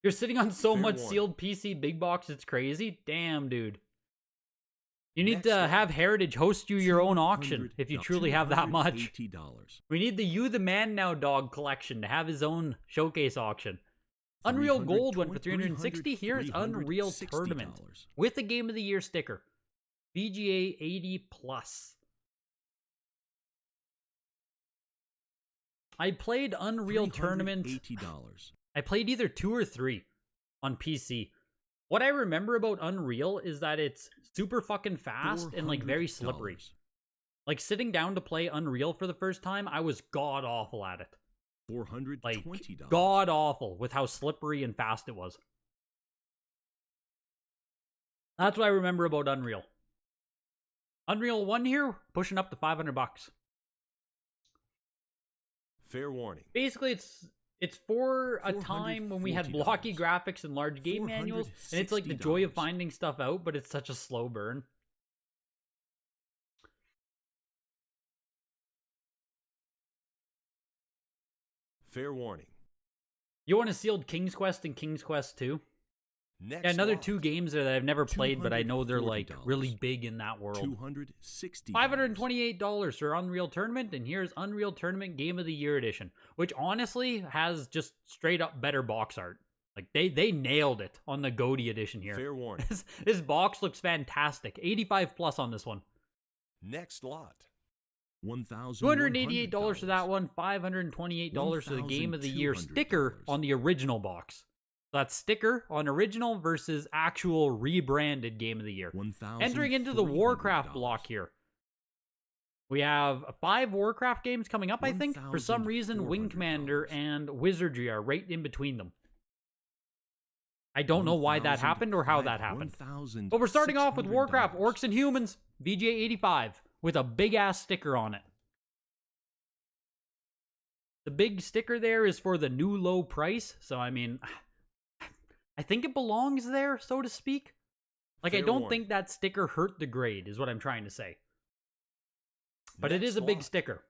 You're sitting on so much sealed PC big box, it's crazy. Damn, dude. You need to have Heritage host you your own auction if you truly have that much. We need the You the Man Now Dog collection to have his own showcase auction. Unreal Gold went for $360. Here's Unreal Tournament with a Game of the Year sticker. VGA 80 plus. I played Unreal Tournament. $80. I played either 2 or 3 on PC. What I remember about Unreal is that it's super fucking fast and like very slippery. Like sitting down to play Unreal for the first time, I was god awful at it. $420. Like god awful with how slippery and fast it was. That's what I remember about Unreal. Unreal 1 here, pushing up to $500. Fair warning. Basically, it's for a time when we had blocky graphics and large game manuals, and it's like the joy of finding stuff out, but it's such a slow burn. Fair warning. You want a sealed King's Quest and King's Quest 2? Next Yeah, another lot. 2 games there that I've never played, but I know they're like really big in that world. $260. $528 for Unreal Tournament, and here's Unreal Tournament Game of the Year Edition, which honestly has just straight up better box art. Like they nailed it on the Goaty edition here. Fair warning. This box looks fantastic. 85 plus on this one. Next lot. $288 for that one. $528 for the Game of the Year sticker on the original box. So that's sticker on original versus actual rebranded Game of the Year. Entering into the Warcraft block here. We have 5 Warcraft games coming up, I think. For some reason, Wing Commander and Wizardry are right in between them. I don't know why that happened or how that happened. But we're starting off with Warcraft, Orcs and Humans, VGA 85, with a big-ass sticker on it. The big sticker there is for the new low price, so I mean, I think it belongs there, so to speak. Like, I don't think that sticker hurt the grade, is what I'm trying to say. But it is a big sticker.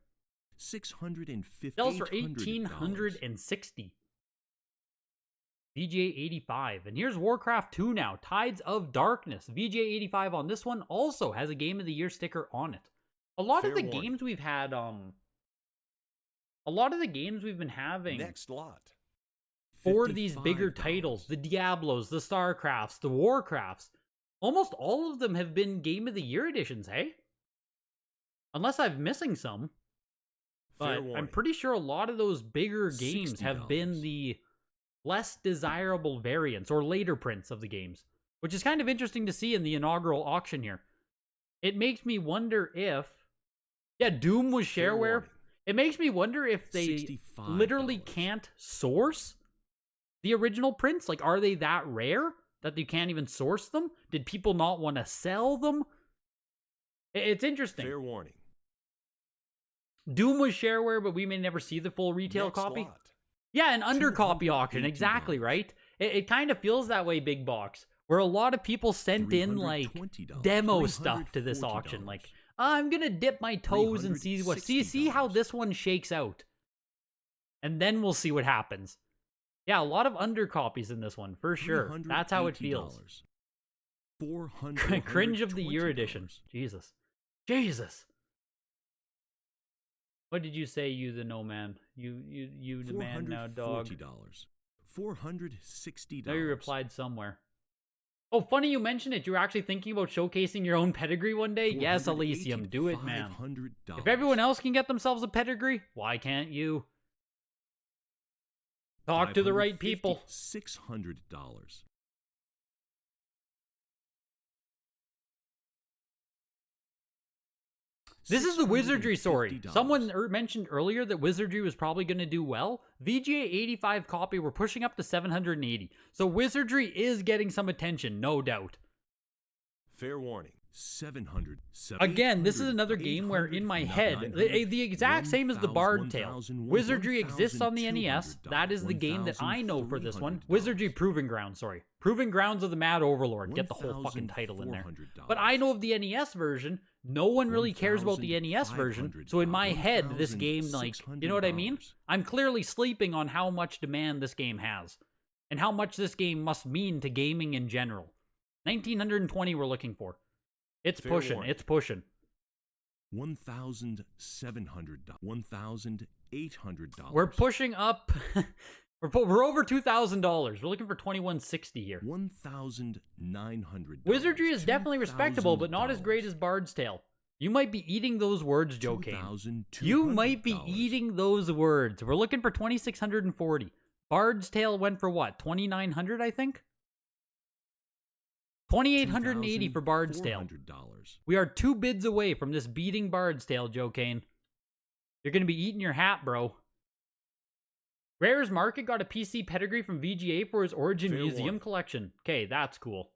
$650. Sells for $1,860. VGA 85. And here's Warcraft 2 now. Tides of Darkness. VGA 85 on this one also has a Game of the Year sticker on it. A lot of the games we've had, a lot of the games we've been having Next lot. for these bigger titles, the Diablos, the StarCrafts, the Warcrafts, almost all of them have been Game of the Year editions, hey? Unless I'm missing some. But I'm warning. pretty sure a lot of those bigger games have been $60. the less desirable variants or later prints of the games, which is kind of interesting to see in the inaugural auction here. It makes me wonder if, yeah, Doom was Fair shareware. warning. It makes me wonder if they $65. literally can't source the original prints. Like, are they that rare that you can't even source them? Did people not want to sell them? It's interesting. Fair warning. Doom was shareware, but we may never see the full retail Next copy. lot. Yeah, an undercopy auction, $280. exactly, right? It kind of feels that way, Big Box, where a lot of people sent in, like, $320. demo stuff to this auction. Like, I'm gonna dip my toes and see how $360. this one shakes out. And then we'll see what happens. Yeah, a lot of undercopies in this one, for sure. That's how it feels. $400. Cringe of the Year edition. Jesus. Jesus. What did you say, you the no man? You the man now, dog. $460. No, you replied somewhere. Oh, funny you mentioned it. You were actually thinking about showcasing your own pedigree one day? Yes, Elysium, do it, man. If everyone else can get themselves a pedigree, why can't you? Talk to the right people. $600. This is the Wizardry story. $650. Someone mentioned earlier that Wizardry was probably going to do well. VGA 85 copy, we're pushing up to 780. So Wizardry is getting some attention, no doubt. Fair warning. 700. Again, this is another game where in my head, the exact same as the Bard Tale. Wizardry exists on the NES. That is the game that I know for this one. Wizardry Proving Grounds, sorry. Proving Grounds of the Mad Overlord. Get the whole fucking title in there. But I know of the NES version. No one really cares about the NES version. So in my head, this game, like, you know what I mean? I'm clearly sleeping on how much demand this game has. And how much this game must mean to gaming in general. 1920 we're looking for. It's Fair pushing. warning. It's pushing. $1,700. $1,800. We're pushing up. we're over $2,000. We're looking for $2,160 here. $1,900. Wizardry is definitely respectable, but not as great as $2,000. Bard's Tale. You might be eating those words, Joe Kane. $2,200. You might be eating those words. We're looking for $2,640. Bard's Tale went for what? $2,900, I think. $2,880 for Bard's Tale. We are 2 bids away from this beating Bard's Tale, Joe Kane. You're going to be eating your hat, bro. Rare's Market got a PC pedigree from VGA for his Origin Fair Museum warning. collection. Okay, that's cool.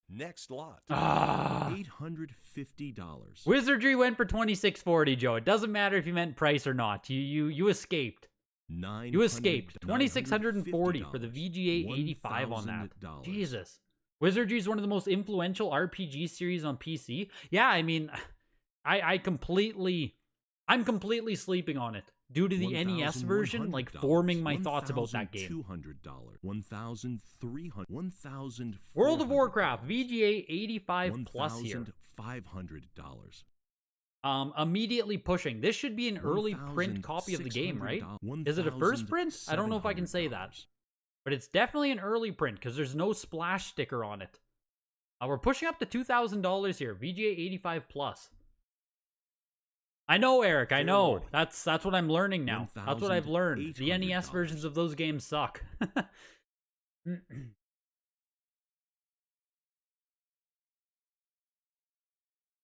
Next lot. $850. Wizardry went for $2,640, Joe. It doesn't matter if you meant price or not. You escaped. You escaped. $2,640 for the VGA 85 on that. Jesus. Wizardry is one of the most influential RPG series on PC. Yeah, I mean, I'm completely sleeping on it due to the NES version, like, forming my thoughts about that game. $1,300. World of Warcraft, VGA 85 plus here. $1,500. Immediately pushing. This should be an early print copy of the game, right? Is it a first print? I don't know if I can say that. But it's definitely an early print because there's no splash sticker on it. We're pushing up to $2,000 here. VGA 85 plus. I know, Eric. I know. That's what I'm learning now. That's what I've learned. The NES versions of those games suck.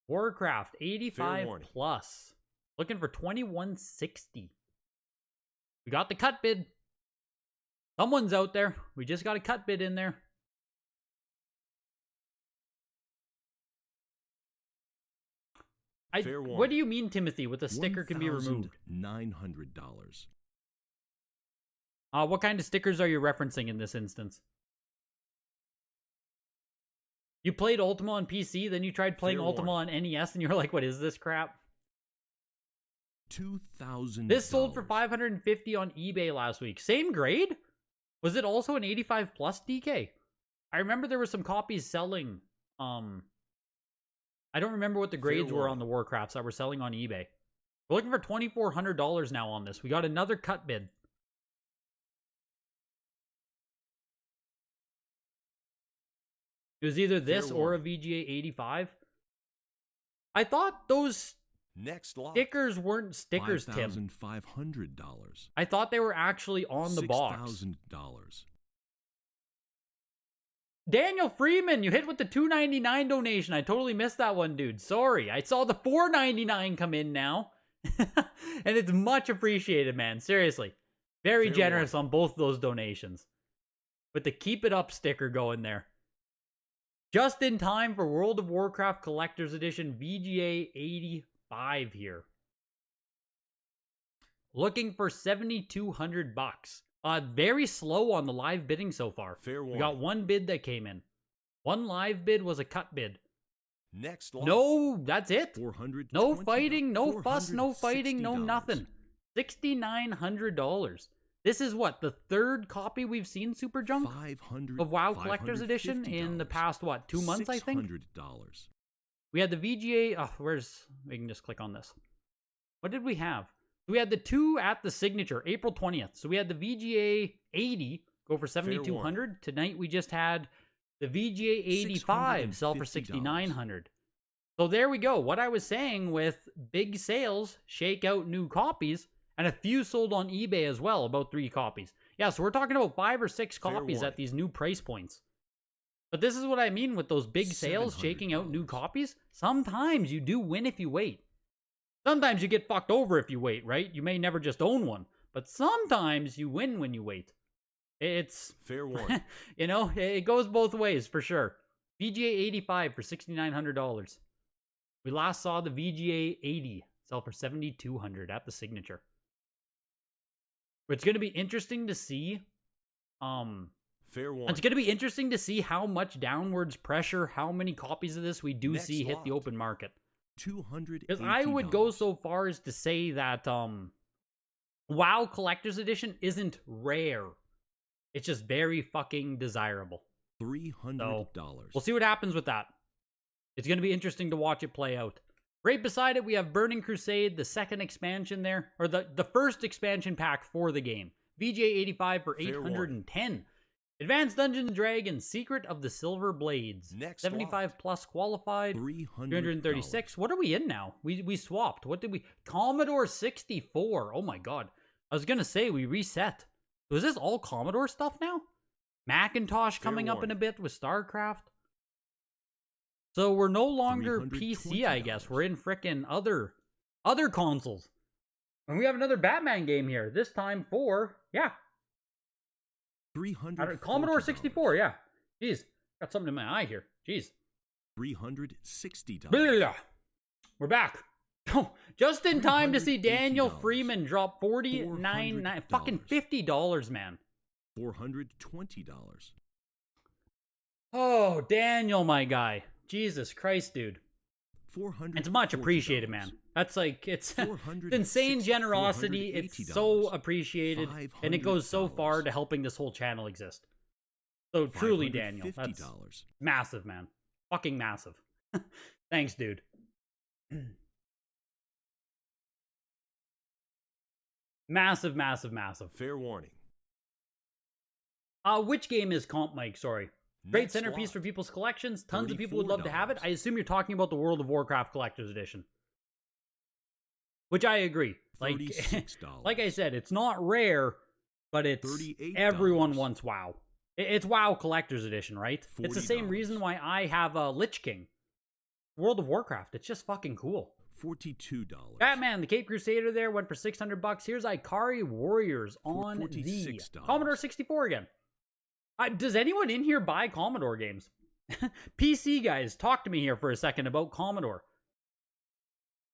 Warcraft 85 plus. Looking for $2,160. We got the cut bid. Someone's out there. We just got a cut bid in there. What do you mean, Timothy, with the sticker can be removed? $900. What kind of stickers are you referencing in this instance? You played Ultima on PC, then you tried playing Ultima on NES, and you're like, what is this crap? $2,000. This sold for $550 on eBay last week. Same grade? Was it also an 85 plus, DK? I remember there were some copies selling. I don't remember what the grades were on the Warcrafts that were selling on eBay. We're looking for $2,400 now on this. We got another cut bid. It was either this or a VGA 85. I thought those Next lot. Stickers weren't stickers, Tim. $5,500. I thought they were actually on the box. $6,000. Daniel Freeman, you hit with the $2.99 donation. I totally missed that one, dude. Sorry. I saw the $4.99 come in now. And it's much appreciated, man. Seriously. Very generous on both those donations. With the Keep It Up sticker going there. Just in time for World of Warcraft Collector's Edition VGA 85 here. Looking for $7,200. Very slow on the live bidding so far. Fair warning. We got one bid that came in. One live bid was a cut bid. Next lot. No, that's it. $420. No fighting, no fuss, no fighting, no nothing. $6,900. This is what, the third copy we've seen, Super Junk? Of WoW Collector's Edition in the past, what, 2 months, I think? $600. We had the VGA, we can just click on this. What did we have? We had the two at the signature, April 20th. So we had the VGA 80 go for $7,200. Tonight we just had the VGA 85 sell for $6,900. So there we go. What I was saying with big sales, shake out new copies, and a few sold on eBay as well, about 3 copies. Yeah, so we're talking about 5 or 6 copies at these new price points. But this is what I mean with those big sales, shaking out new copies. Sometimes you do win if you wait. Sometimes you get fucked over if you wait, right? You may never just own one. But sometimes you win when you wait. It's... Fair warning. You know, it goes both ways, for sure. VGA 85 for $6,900. We last saw the VGA 80 sell for $7,200 at the signature. But it's going to be interesting to see... Fair warning. It's going to be interesting to see how much downwards pressure, how many copies of this we do see hit the open market. $280. Because I would go so far as to say that WoW Collector's Edition isn't rare. It's just very fucking desirable. $300. So, we'll see what happens with that. It's going to be interesting to watch it play out. Right beside it, we have Burning Crusade, the second expansion there. Or the first expansion pack for the game. VGA 85 for $810. Advanced Dungeons & Dragons, Secret of the Silver Blades. Next 75 lot. Plus qualified. $300. $336. What are we in now? We swapped. What did we... Commodore 64. Oh my god. I was going to say we reset. Was this all Commodore stuff now? Macintosh coming up in a bit with StarCraft. So we're no longer PC, I guess. We're in frickin' other consoles. And we have another Batman game here. This time for... Yeah. Commodore 64, yeah. Jeez, got something in my eye here. Jeez. $360. Blah. We're back. Just in time to see Daniel Freeman drop $49.9, fucking $50, man. $420. Oh, Daniel, my guy. Jesus Christ, dude. $440. It's much appreciated, man. That's like, it's insane generosity. It's so appreciated, and it goes so far to helping this whole channel exist. So truly, Daniel, that's massive, man. Fucking massive. Thanks, dude. Massive, massive, massive. Fair warning. Which game is Comp Mike? Sorry. Great Next centerpiece lot. for people's collections. Tons of people would love to have it. I assume you're talking about the World of Warcraft Collector's Edition. Which I agree. Like, like I said, it's not rare, but it's $38. everyone wants WoW. It's WoW Collector's Edition, right? It's the same $40. reason why I have a Lich King. World of Warcraft. It's just fucking cool. $42. Batman, the Cape Crusader there went for $600. Here's Ikari Warriors on the $46. Commodore 64 again. Does anyone in here buy Commodore games? PC guys, talk to me here for a second about Commodore.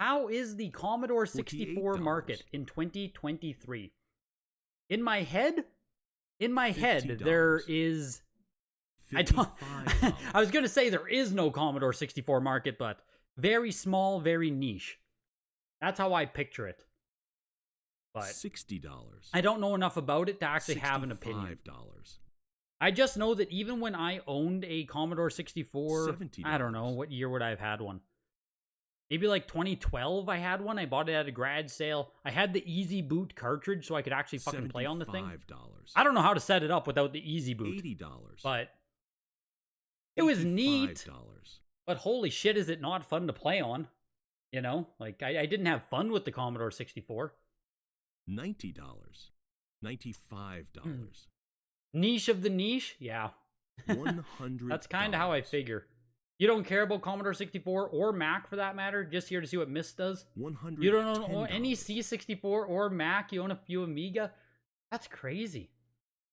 How is the Commodore 64 market in 2023? In my head, there is... I was going to say there is no Commodore 64 market, but very small, very niche. That's how I picture it. But $60. I don't know enough about it to actually have an opinion. I just know that even when I owned a Commodore 64, I don't know, what year would I have had one? Maybe like 2012 I had one. I bought it at a grad sale. I had the Easy Boot cartridge so I could actually fucking play on the thing. I don't know how to set it up without the Easy Boot. $80. But it was neat. But holy shit, is it not fun to play on. You know, like I didn't have fun with the Commodore 64. $90. $95. Niche of the niche? Yeah. $100. That's kind of how I figure. You don't care about Commodore 64 or Mac for that matter, just here to see what Myst does. $110. You don't own any C64 or Mac, you own a few Amiga. That's crazy.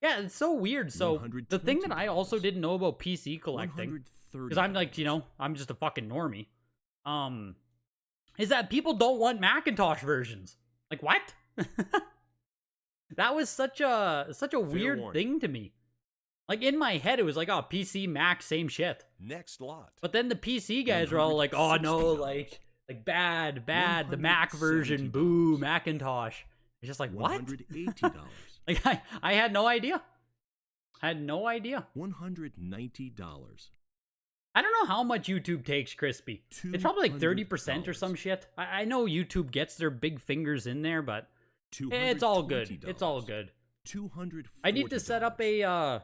Yeah, it's so weird. So the thing that I also didn't know about PC collecting, because I'm like, you know, I'm just a fucking normie, is that people don't want Macintosh versions. Like, what? That was such a weird thing to me. Like, in my head, it was like, oh, PC, Mac, same shit. Next lot. But then the PC guys are all like, oh, no, like bad, the Mac version, boo, Macintosh. It's just like, what? $180. Like, I had no idea. I had no idea. $190. I don't know how much YouTube takes, Crispy. It's probably like 30% or some shit. I know YouTube gets their big fingers in there, but it's all good. It's all good. $240. I need to set up a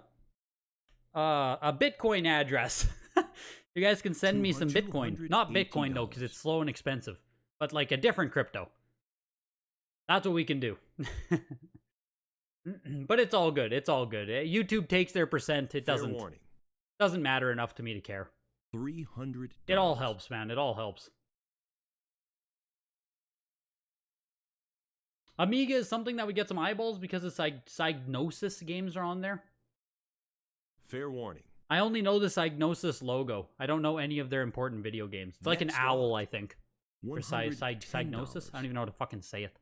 Bitcoin address. You guys can send me some Bitcoin. Not Bitcoin, though, because it's slow and expensive. But, like, a different crypto. That's what we can do. But it's all good. It's all good. YouTube takes their percent. It doesn't matter enough to me to care. $300. It all helps, man. It all helps. Amiga is something that would get some eyeballs because it's like Psygnosis games are on there. Fair warning. I only know the Psygnosis logo. I don't know any of their important video games. It's like an owl, I think. Or Psygnosis? I don't even know how to fucking say it.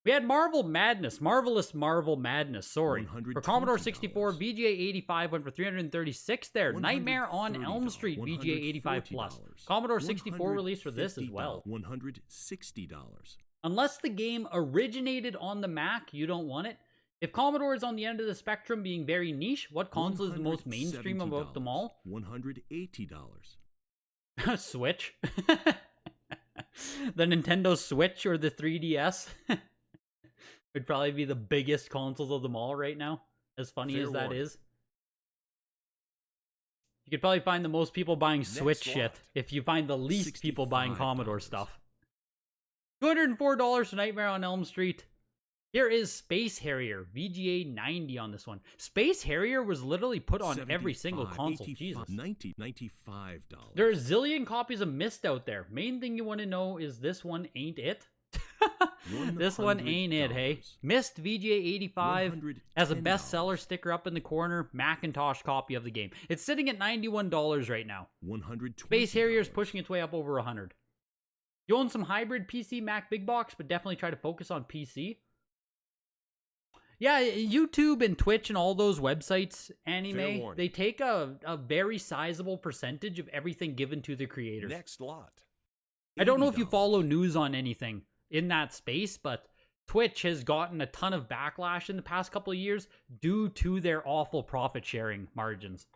We had Marvelous Marvel Madness, sorry. For Commodore 64, VGA 85 went for $336 there. Nightmare on Elm Street, VGA 85 plus. Commodore 64 release for this as well. $160. Unless the game originated on the Mac, you don't want it. If Commodore is on the end of the spectrum being very niche, what console is the most mainstream about them all? $180. Switch. The Nintendo Switch or the 3DS. Would probably be the biggest consoles of them all right now. As funny as that is. You could probably find the most people buying Switch shit if you find the least people buying Commodore stuff. $204 for Nightmare on Elm Street. Here is Space Harrier, VGA 90 on this one. Space Harrier was literally put on every single console. Jesus. $95. There are a zillion copies of Myst out there. Main thing you want to know is this one ain't it. This one ain't it, hey. Myst VGA 85 has a bestseller sticker up in the corner. Macintosh copy of the game. It's sitting at $91 right now. Space Harrier is pushing its way up over $100. You own some hybrid PC Mac big box, but definitely try to focus on PC. Yeah, YouTube and Twitch and all those websites, anime, they take a very sizable percentage of everything given to the creators. Next lot. I don't know if you follow news on anything in that space, but Twitch has gotten a ton of backlash in the past couple of years due to their awful profit sharing margins.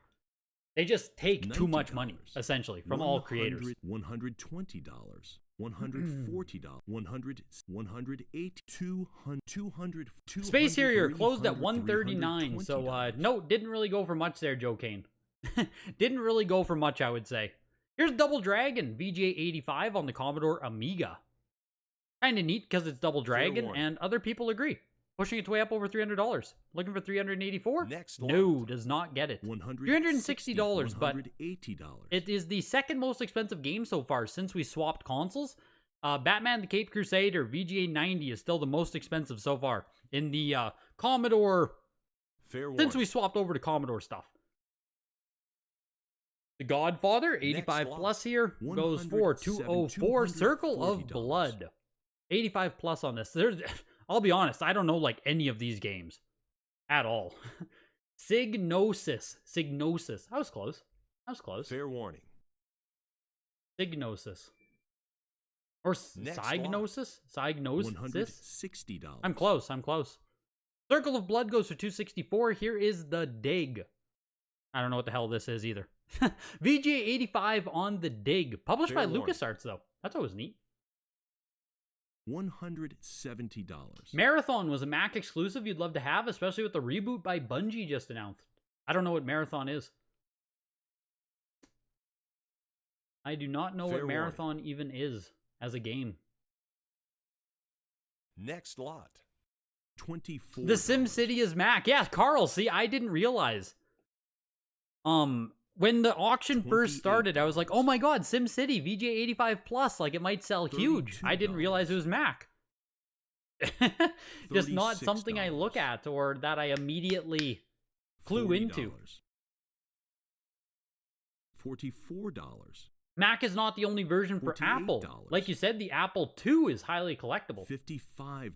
They just take too much money, essentially, from all creators. $120. $140, $108, $200. Space Harrier closed at $139, so no, didn't really go for much there, Joe Kane. Didn't really go for much, I would say. Here's Double Dragon, VGA 85 on the Commodore Amiga. Kinda neat because it's Double Dragon, and other people agree. Pushing its way up over $300. Looking for $384? No, does not get it. $360, but it is the second most expensive game so far since we swapped consoles. Batman the Caped Crusader VGA 90 is still the most expensive so far in the Commodore since we swapped over to Commodore stuff. The Godfather 85 plus here goes for $204. Circle of Blood 85 plus on this. I'll be honest, I don't know like any of these games at all. Signosis. I was close. Fair warning. Signosis. Or Psygnosis? $160. I'm close. Circle of Blood goes for $264. Here is The Dig. I don't know what the hell this is either. VGA 85 on The Dig. Published by LucasArts, though. That's always neat. $170. Marathon was a Mac exclusive you'd love to have, especially with the reboot by Bungie just announced. I don't know what Marathon is. I do not know Fair what Marathon even is as a game. Next lot. $24. The SimCity is Mac. Yeah, Carl, see, I didn't realize. When the auction first started, I was like, oh my god, SimCity, VJ85 Plus, like it might sell huge. I didn't realize it was Mac. Just not something I look at or that I immediately clue into. $44. Mac is not the only version for Apple. Like you said, the Apple II is highly collectible. $55.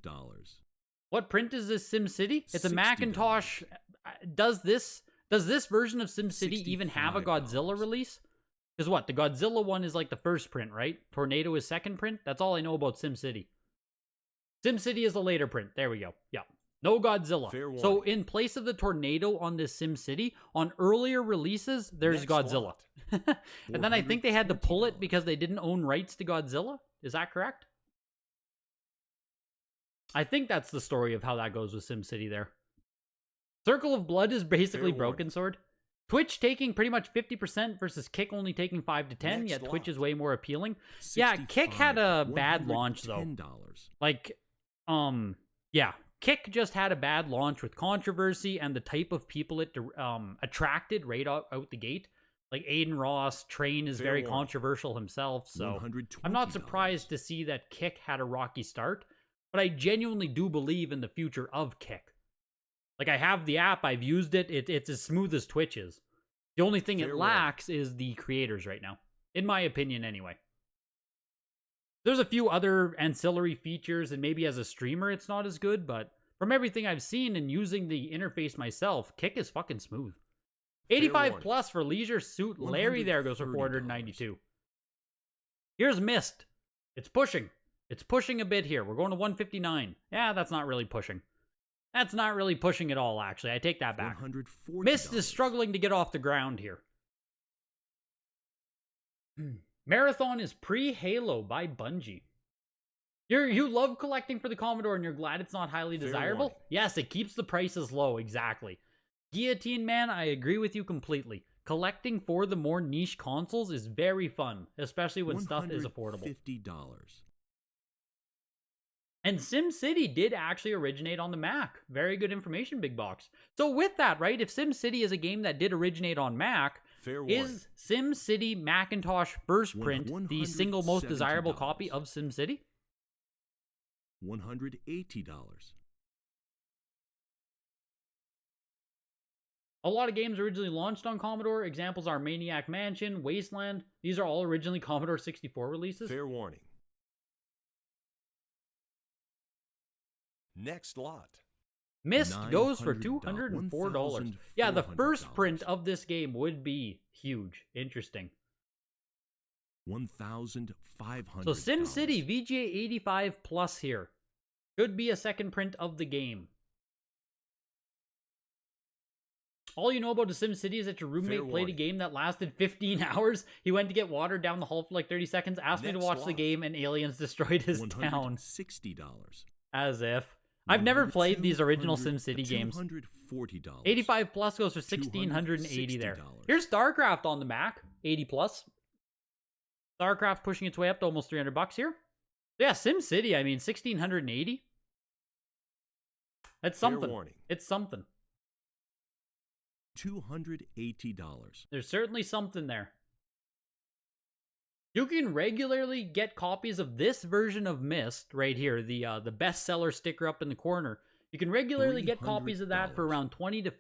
What print is this SimCity? It's a Macintosh. Does this version of SimCity even have a Godzilla release? Because what, the Godzilla one is like the first print, right? Tornado is second print? That's all I know about SimCity. SimCity is the later print. There we go. Yeah. No Godzilla. So in place of the Tornado on this SimCity, on earlier releases, there's Godzilla. And then I think they had to pull it because they didn't own rights to Godzilla. Is that correct? I think that's the story of how that goes with SimCity there. Circle of Blood is basically Broken Sword. Twitch taking pretty much 50% versus Kick only taking 5 to 10, yet Twitch is way more appealing. Yeah, Kick had a bad launch though. Like, yeah, Kick just had a bad launch with controversy and the type of people it attracted right out the gate. Like Aiden Ross, Train is very controversial himself, so I'm not surprised to see that Kick had a rocky start, but I genuinely do believe in the future of Kick. Like, I have the app, I've used it, it's as smooth as Twitch is. The only thing it lacks is the creators right now, in my opinion anyway. There's a few other ancillary features, and maybe as a streamer it's not as good, but from everything I've seen and using the interface myself, Kick is fucking smooth. 85 plus for Leisure Suit Larry there goes for 492. Here's Mist. It's pushing. It's pushing a bit here. We're going to 159. Yeah, that's not really pushing. That's not really pushing at all, actually. I take that back. Mist is struggling to get off the ground here. Marathon is pre-Halo by Bungie. You love collecting for the Commodore and you're glad it's not highly desirable? Yes, it keeps the prices low, exactly. Guillotine Man, I agree with you completely. Collecting for the more niche consoles is very fun, especially when stuff is affordable. $50. And SimCity did actually originate on the Mac. Very good information, Big Box. So with that, right, if SimCity is a game that did originate on Mac, is SimCity Macintosh first print the single most desirable copy of SimCity? $180. A lot of games originally launched on Commodore. Examples are Maniac Mansion, Wasteland. These are all originally Commodore 64 releases. Fair warning. Next lot. Mist goes for $204. Yeah, the first print of this game would be huge. Interesting. $1,500. So SimCity VGA85 Plus here. Could be a second print of the game. All you know about the SimCity is that your roommate played a game that lasted 15 hours. He went to get water down the hall for like 30 seconds, asked me to watch the game, and aliens destroyed his town. $160. As if. I've never played these original SimCity games. $240. 85 plus goes for $1,680 there. Here's StarCraft on the Mac, 80 plus. StarCraft pushing its way up to almost $300 here. Yeah, SimCity, I mean, $1,680. That's something. It's something. $280. There's certainly something there. You can regularly get copies of this version of Myst right here, the bestseller sticker up in the corner. You can regularly get copies of that for around 25 to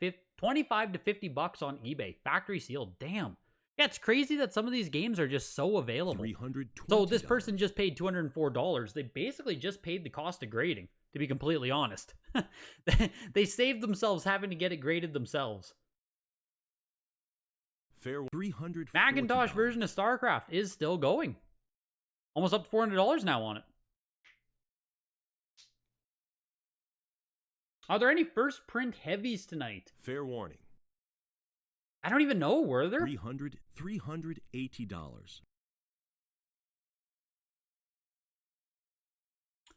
$50 on eBay. Factory sealed. Damn. Yeah, it's crazy that some of these games are just so available. So this person just paid $204. They basically just paid the cost of grading, to be completely honest. They saved themselves having to get it graded themselves. Macintosh version of StarCraft is still going. Almost up to $400 now on it. Are there any first print heavies tonight? Fair warning. I don't even know, were there? $380.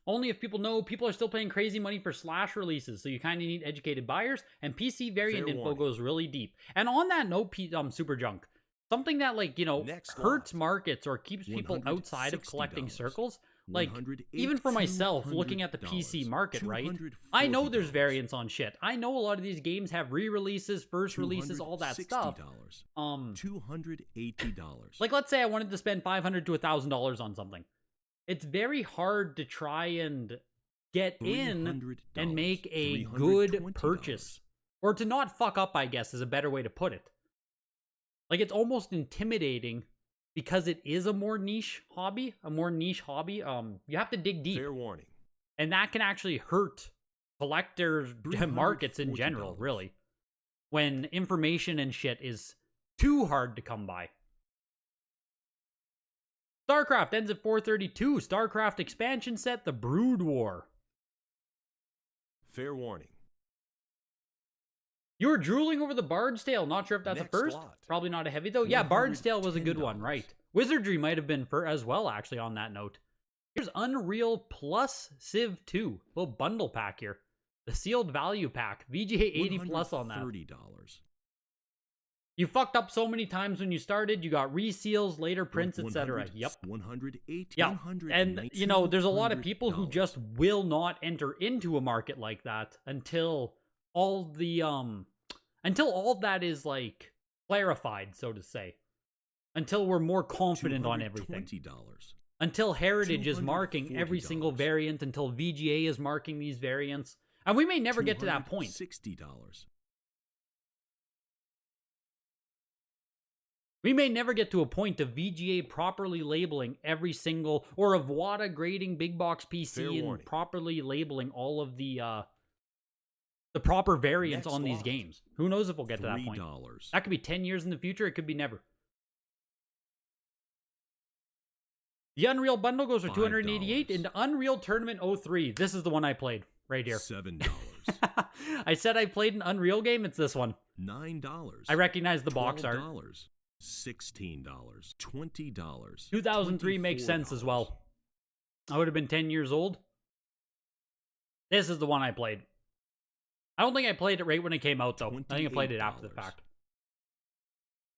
Only if people know people are still paying crazy money for Slash releases, so you kind of need educated buyers, and PC variant info goes really deep. And on that note, Super Junk, something that, like, you know, Next hurts lot. markets or keeps people outside of collecting $160. circles. Like, 108, even for myself, looking at the PC market, right? I know there's variance on shit. I know a lot of these games have re-releases, first releases, all that stuff. $280. Like, let's say I wanted to spend $500 to $1,000 on something. It's very hard to try and get in and make a good purchase. Or to not fuck up, I guess, is a better way to put it. Like, it's almost intimidating because it is a more niche hobby. You have to dig deep. Fair warning. And that can actually hurt collectors' markets in general, really. When information and shit is too hard to come by. StarCraft ends at 432. StarCraft expansion set, The Brood War. Fair warning. You were drooling over the Bard's Tale. Not sure if that's Next a first. lot. Probably not a heavy, though. Yeah, Bard's Tale was a good one, right. Wizardry might have been for as well, actually, on that note. Here's Unreal plus Civ 2. Little bundle pack here. The sealed value pack. VGA 80 plus on that. $30. You fucked up so many times when you started. You got reseals, later prints, etc. Yep. 108. Yeah, and you know, there's a lot of people who just will not enter into a market like that until all that is, like, clarified, so to say. Until we're more confident on everything. $20. Until Heritage is marking every single variant, until VGA is marking these variants. And we may never get to that point. $60. We may never get to a point of VGA properly labeling every single, or of WADA grading big box PC and properly labeling all of the proper variants on these games. Who knows if we'll get to that point. That could be 10 years in the future. It could be never. The Unreal bundle goes for $288 into Unreal Tournament 03. This is the one I played right here. $7. I said I played an Unreal game. It's this one. $9. I recognize the box art. $16. $20. 2003 makes sense as well. I would have been 10 years old. This is the one I played. I don't think I played it right when it came out, though. I think I played it after the fact.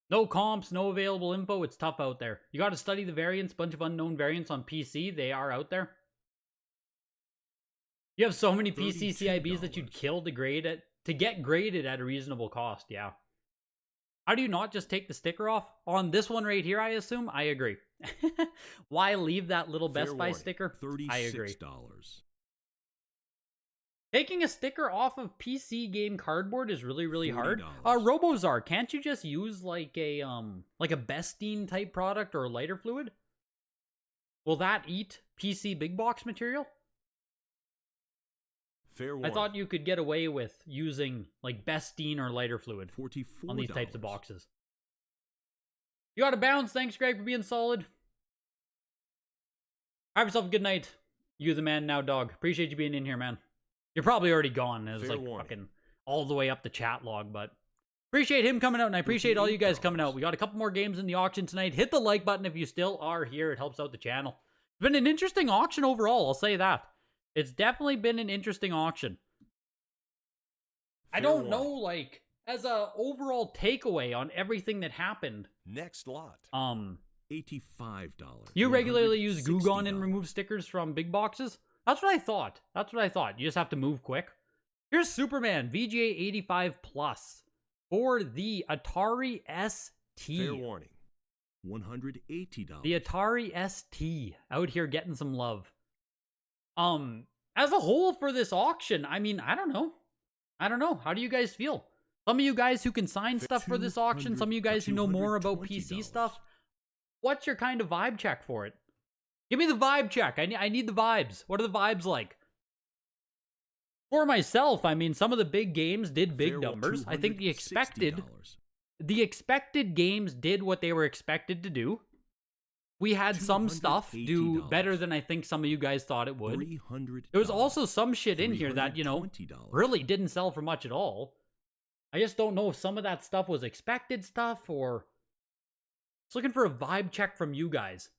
No comps, no available info. It's tough out there. You got to study the variants. Bunch of unknown variants on PC. They are out there. You have so many PC CIBs that you'd kill to get graded at a reasonable cost. Yeah. How do you not just take the sticker off? On this one right here, I assume? I agree. Why leave that little Best Buy sticker? I agree. Taking a sticker off of PC game cardboard is really, really hard. Robozar, can't you just use like a Bestine type product or a lighter fluid? Will that eat PC big box material? I thought you could get away with using like Bestine or lighter fluid on these types of boxes. You got to bounce. Thanks, Greg, for being solid. Have yourself a good night. You the man now, dog. Appreciate you being in here, man. You're probably already gone. It was like fucking all the way up the chat log, but appreciate him coming out, and I appreciate all you guys coming out. We got a couple more games in the auction tonight. Hit the like button if you still are here. It helps out the channel. It's been an interesting auction overall, I'll say that. It's definitely been an interesting auction. I don't know, like, as a overall takeaway on everything that happened. Next lot. $85. You regularly use Gugon and remove stickers from big boxes? That's what I thought. You just have to move quick. Here's Superman VGA 85 plus for the Atari ST. Fair warning. $180. The Atari ST out here getting some love. As a whole for this auction, I mean, I don't know. How do you guys feel? Some of you guys who can sign stuff for this auction, some of you guys who know more about PC stuff, what's your kind of vibe check for it? Give me the vibe check. I need the vibes. What are the vibes like? For myself, I mean, some of the big games did big numbers. I think the expected games did what they were expected to do. We had some stuff do better than I think some of you guys thought it would. There was also some shit in here that, you know, really didn't sell for much at all. I just don't know if some of that stuff was expected stuff or... Just looking for a vibe check from you guys.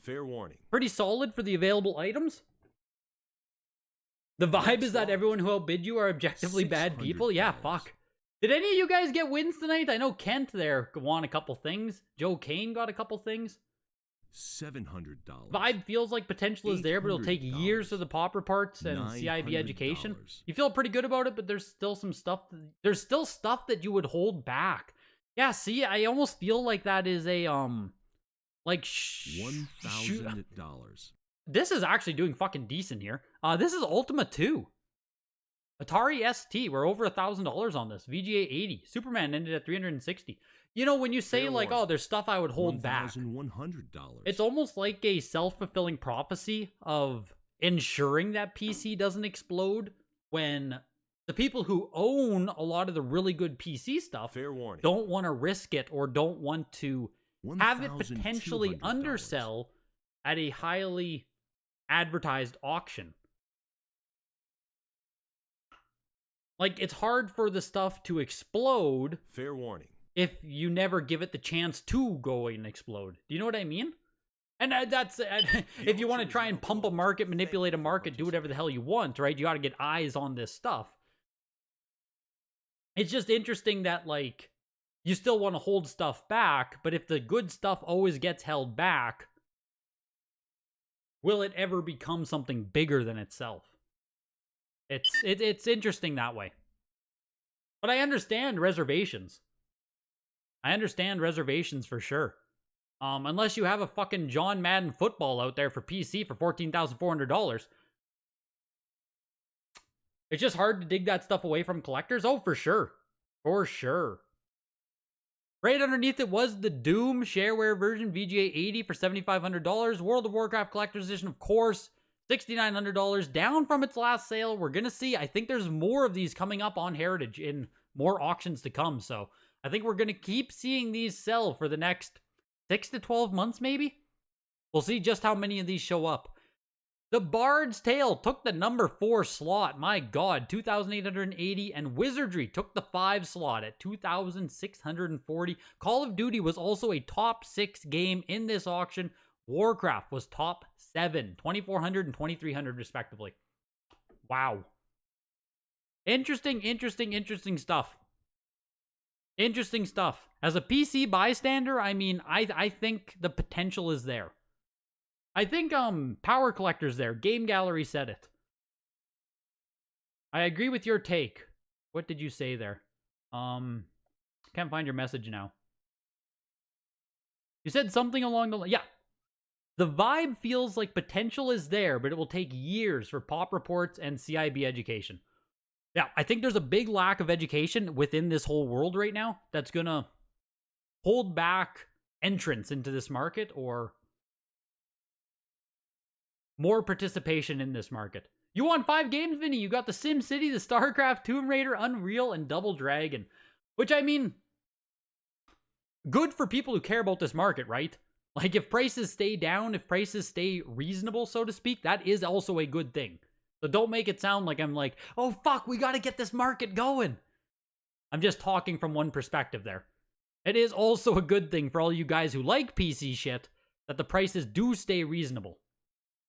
Fair warning. Pretty solid for the available items. The vibe is that everyone who outbid you are objectively bad people. Yeah, fuck. Did any of you guys get wins tonight? I know Kent there won a couple things. Joe Kane got a couple things. $700. Vibe feels like potential is there, but it'll take years for the popper parts and CIB education. You feel pretty good about it, but there's still some stuff. There's still stuff that you would hold back. Yeah, see, I almost feel like that is a like $1,000. This is actually doing fucking decent here. This is Ultima 2. Atari ST, we're over $1,000 on this. VGA 80. Superman ended at 360. You know, when you say Fair like, warning. oh, there's stuff I would hold back. $1,100. It's almost like a self-fulfilling prophecy of ensuring that PC doesn't explode when the people who own a lot of the really good PC stuff Fair warning. don't want to risk it or don't want to have it potentially $1,200. undersell at a highly advertised auction. Like, it's hard for the stuff to explode Fair warning. if you never give it the chance to go and explode. Do you know what I mean? And that's if you want to try and pump a market, manipulate a market, do whatever the hell you want, right? You got to get eyes on this stuff. It's just interesting that, like, you still want to hold stuff back, but if the good stuff always gets held back, will it ever become something bigger than itself? It's interesting that way. But I understand reservations. I understand reservations for sure. Unless you have a fucking John Madden football out there for PC for $14,400. It's just hard to dig that stuff away from collectors. Oh, for sure. For sure. Right underneath it was the Doom shareware version, VGA 80 for $7,500. World of Warcraft Collector's Edition, of course, $6,900. Down from its last sale. We're going to see. I think there's more of these coming up on Heritage in more auctions to come. So I think we're going to keep seeing these sell for the next 6 to 12 months, maybe? We'll see just how many of these show up. The Bard's Tale took the number 4 slot. My God, 2,880. And Wizardry took the 5 slot at 2,640. Call of Duty was also a top 6 game in this auction. Warcraft was top 7, 2,400 and 2,300 respectively. Wow. Interesting stuff. Interesting stuff. As a PC bystander, I mean, I think the potential is there. I think Power Collector's there. Game Gallery said it. I agree with your take. What did you say there? Can't find your message now. You said something along the line. Yeah. The vibe feels like potential is there, but it will take years for pop reports and CIB education. Yeah, I think there's a big lack of education within this whole world right now that's going to hold back entrance into this market or more participation in this market. You won 5 games, Vinny. You got the Sim City, the StarCraft, Tomb Raider, Unreal, and Double Dragon. Which, I mean, good for people who care about this market, right? Like, if prices stay down, if prices stay reasonable, so to speak, that is also a good thing. So don't make it sound like I'm like, oh, fuck, we got to get this market going. I'm just talking from one perspective there. It is also a good thing for all you guys who like PC shit that the prices do stay reasonable.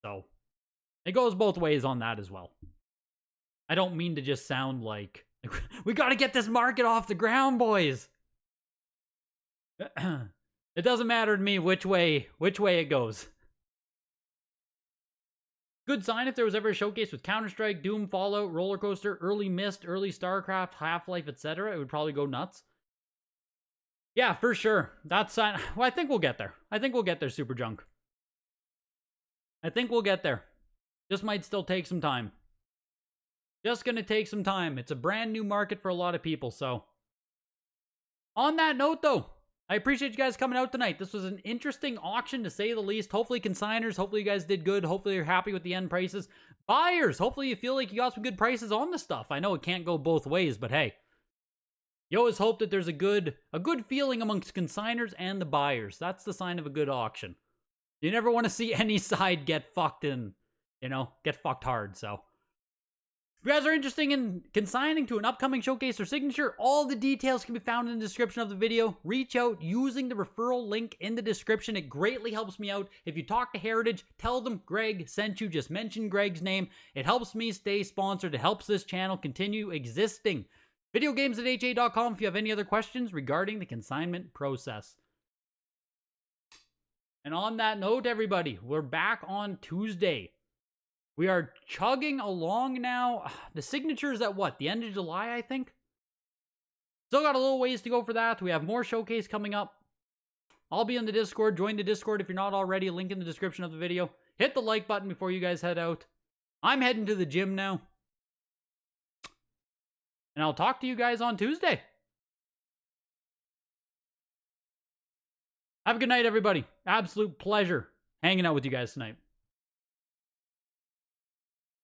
So it goes both ways on that as well. I don't mean to just sound like, we got to get this market off the ground, boys. It doesn't matter to me which way it goes. Good sign if there was ever a showcase with Counter-Strike, Doom, Fallout, Roller Coaster, early Myst, early StarCraft, Half-Life, etc. It would probably go nuts. Yeah, for sure. That's well, I think we'll get there. I think we'll get there, Super Junk. I think we'll get there. Just might still take some time. Just gonna take some time. It's a brand new market for a lot of people, so. On that note, though, I appreciate you guys coming out tonight. This was an interesting auction, to say the least. Hopefully, consigners, hopefully you guys did good. Hopefully you're happy with the end prices. Buyers, hopefully you feel like you got some good prices on the stuff. I know it can't go both ways, but hey. You always hope that there's a good feeling amongst consigners and the buyers. That's the sign of a good auction. You never want to see any side get fucked and, get fucked hard, so. If you guys are interested in consigning to an upcoming showcase or signature, all the details can be found in the description of the video. Reach out using the referral link in the description. It greatly helps me out. If you talk to Heritage, tell them Greg sent you. Just mention Greg's name. It helps me stay sponsored. It helps this channel continue existing. Videogames@ha.com if you have any other questions regarding the consignment process. And on that note, everybody, we're back on Tuesday. We are chugging along now. The signature's at what? The end of July, I think? Still got a little ways to go for that. We have more showcase coming up. I'll be in the Discord. Join the Discord if you're not already. Link in the description of the video. Hit the like button before you guys head out. I'm heading to the gym now. And I'll talk to you guys on Tuesday. Have a good night, everybody. Absolute pleasure hanging out with you guys tonight.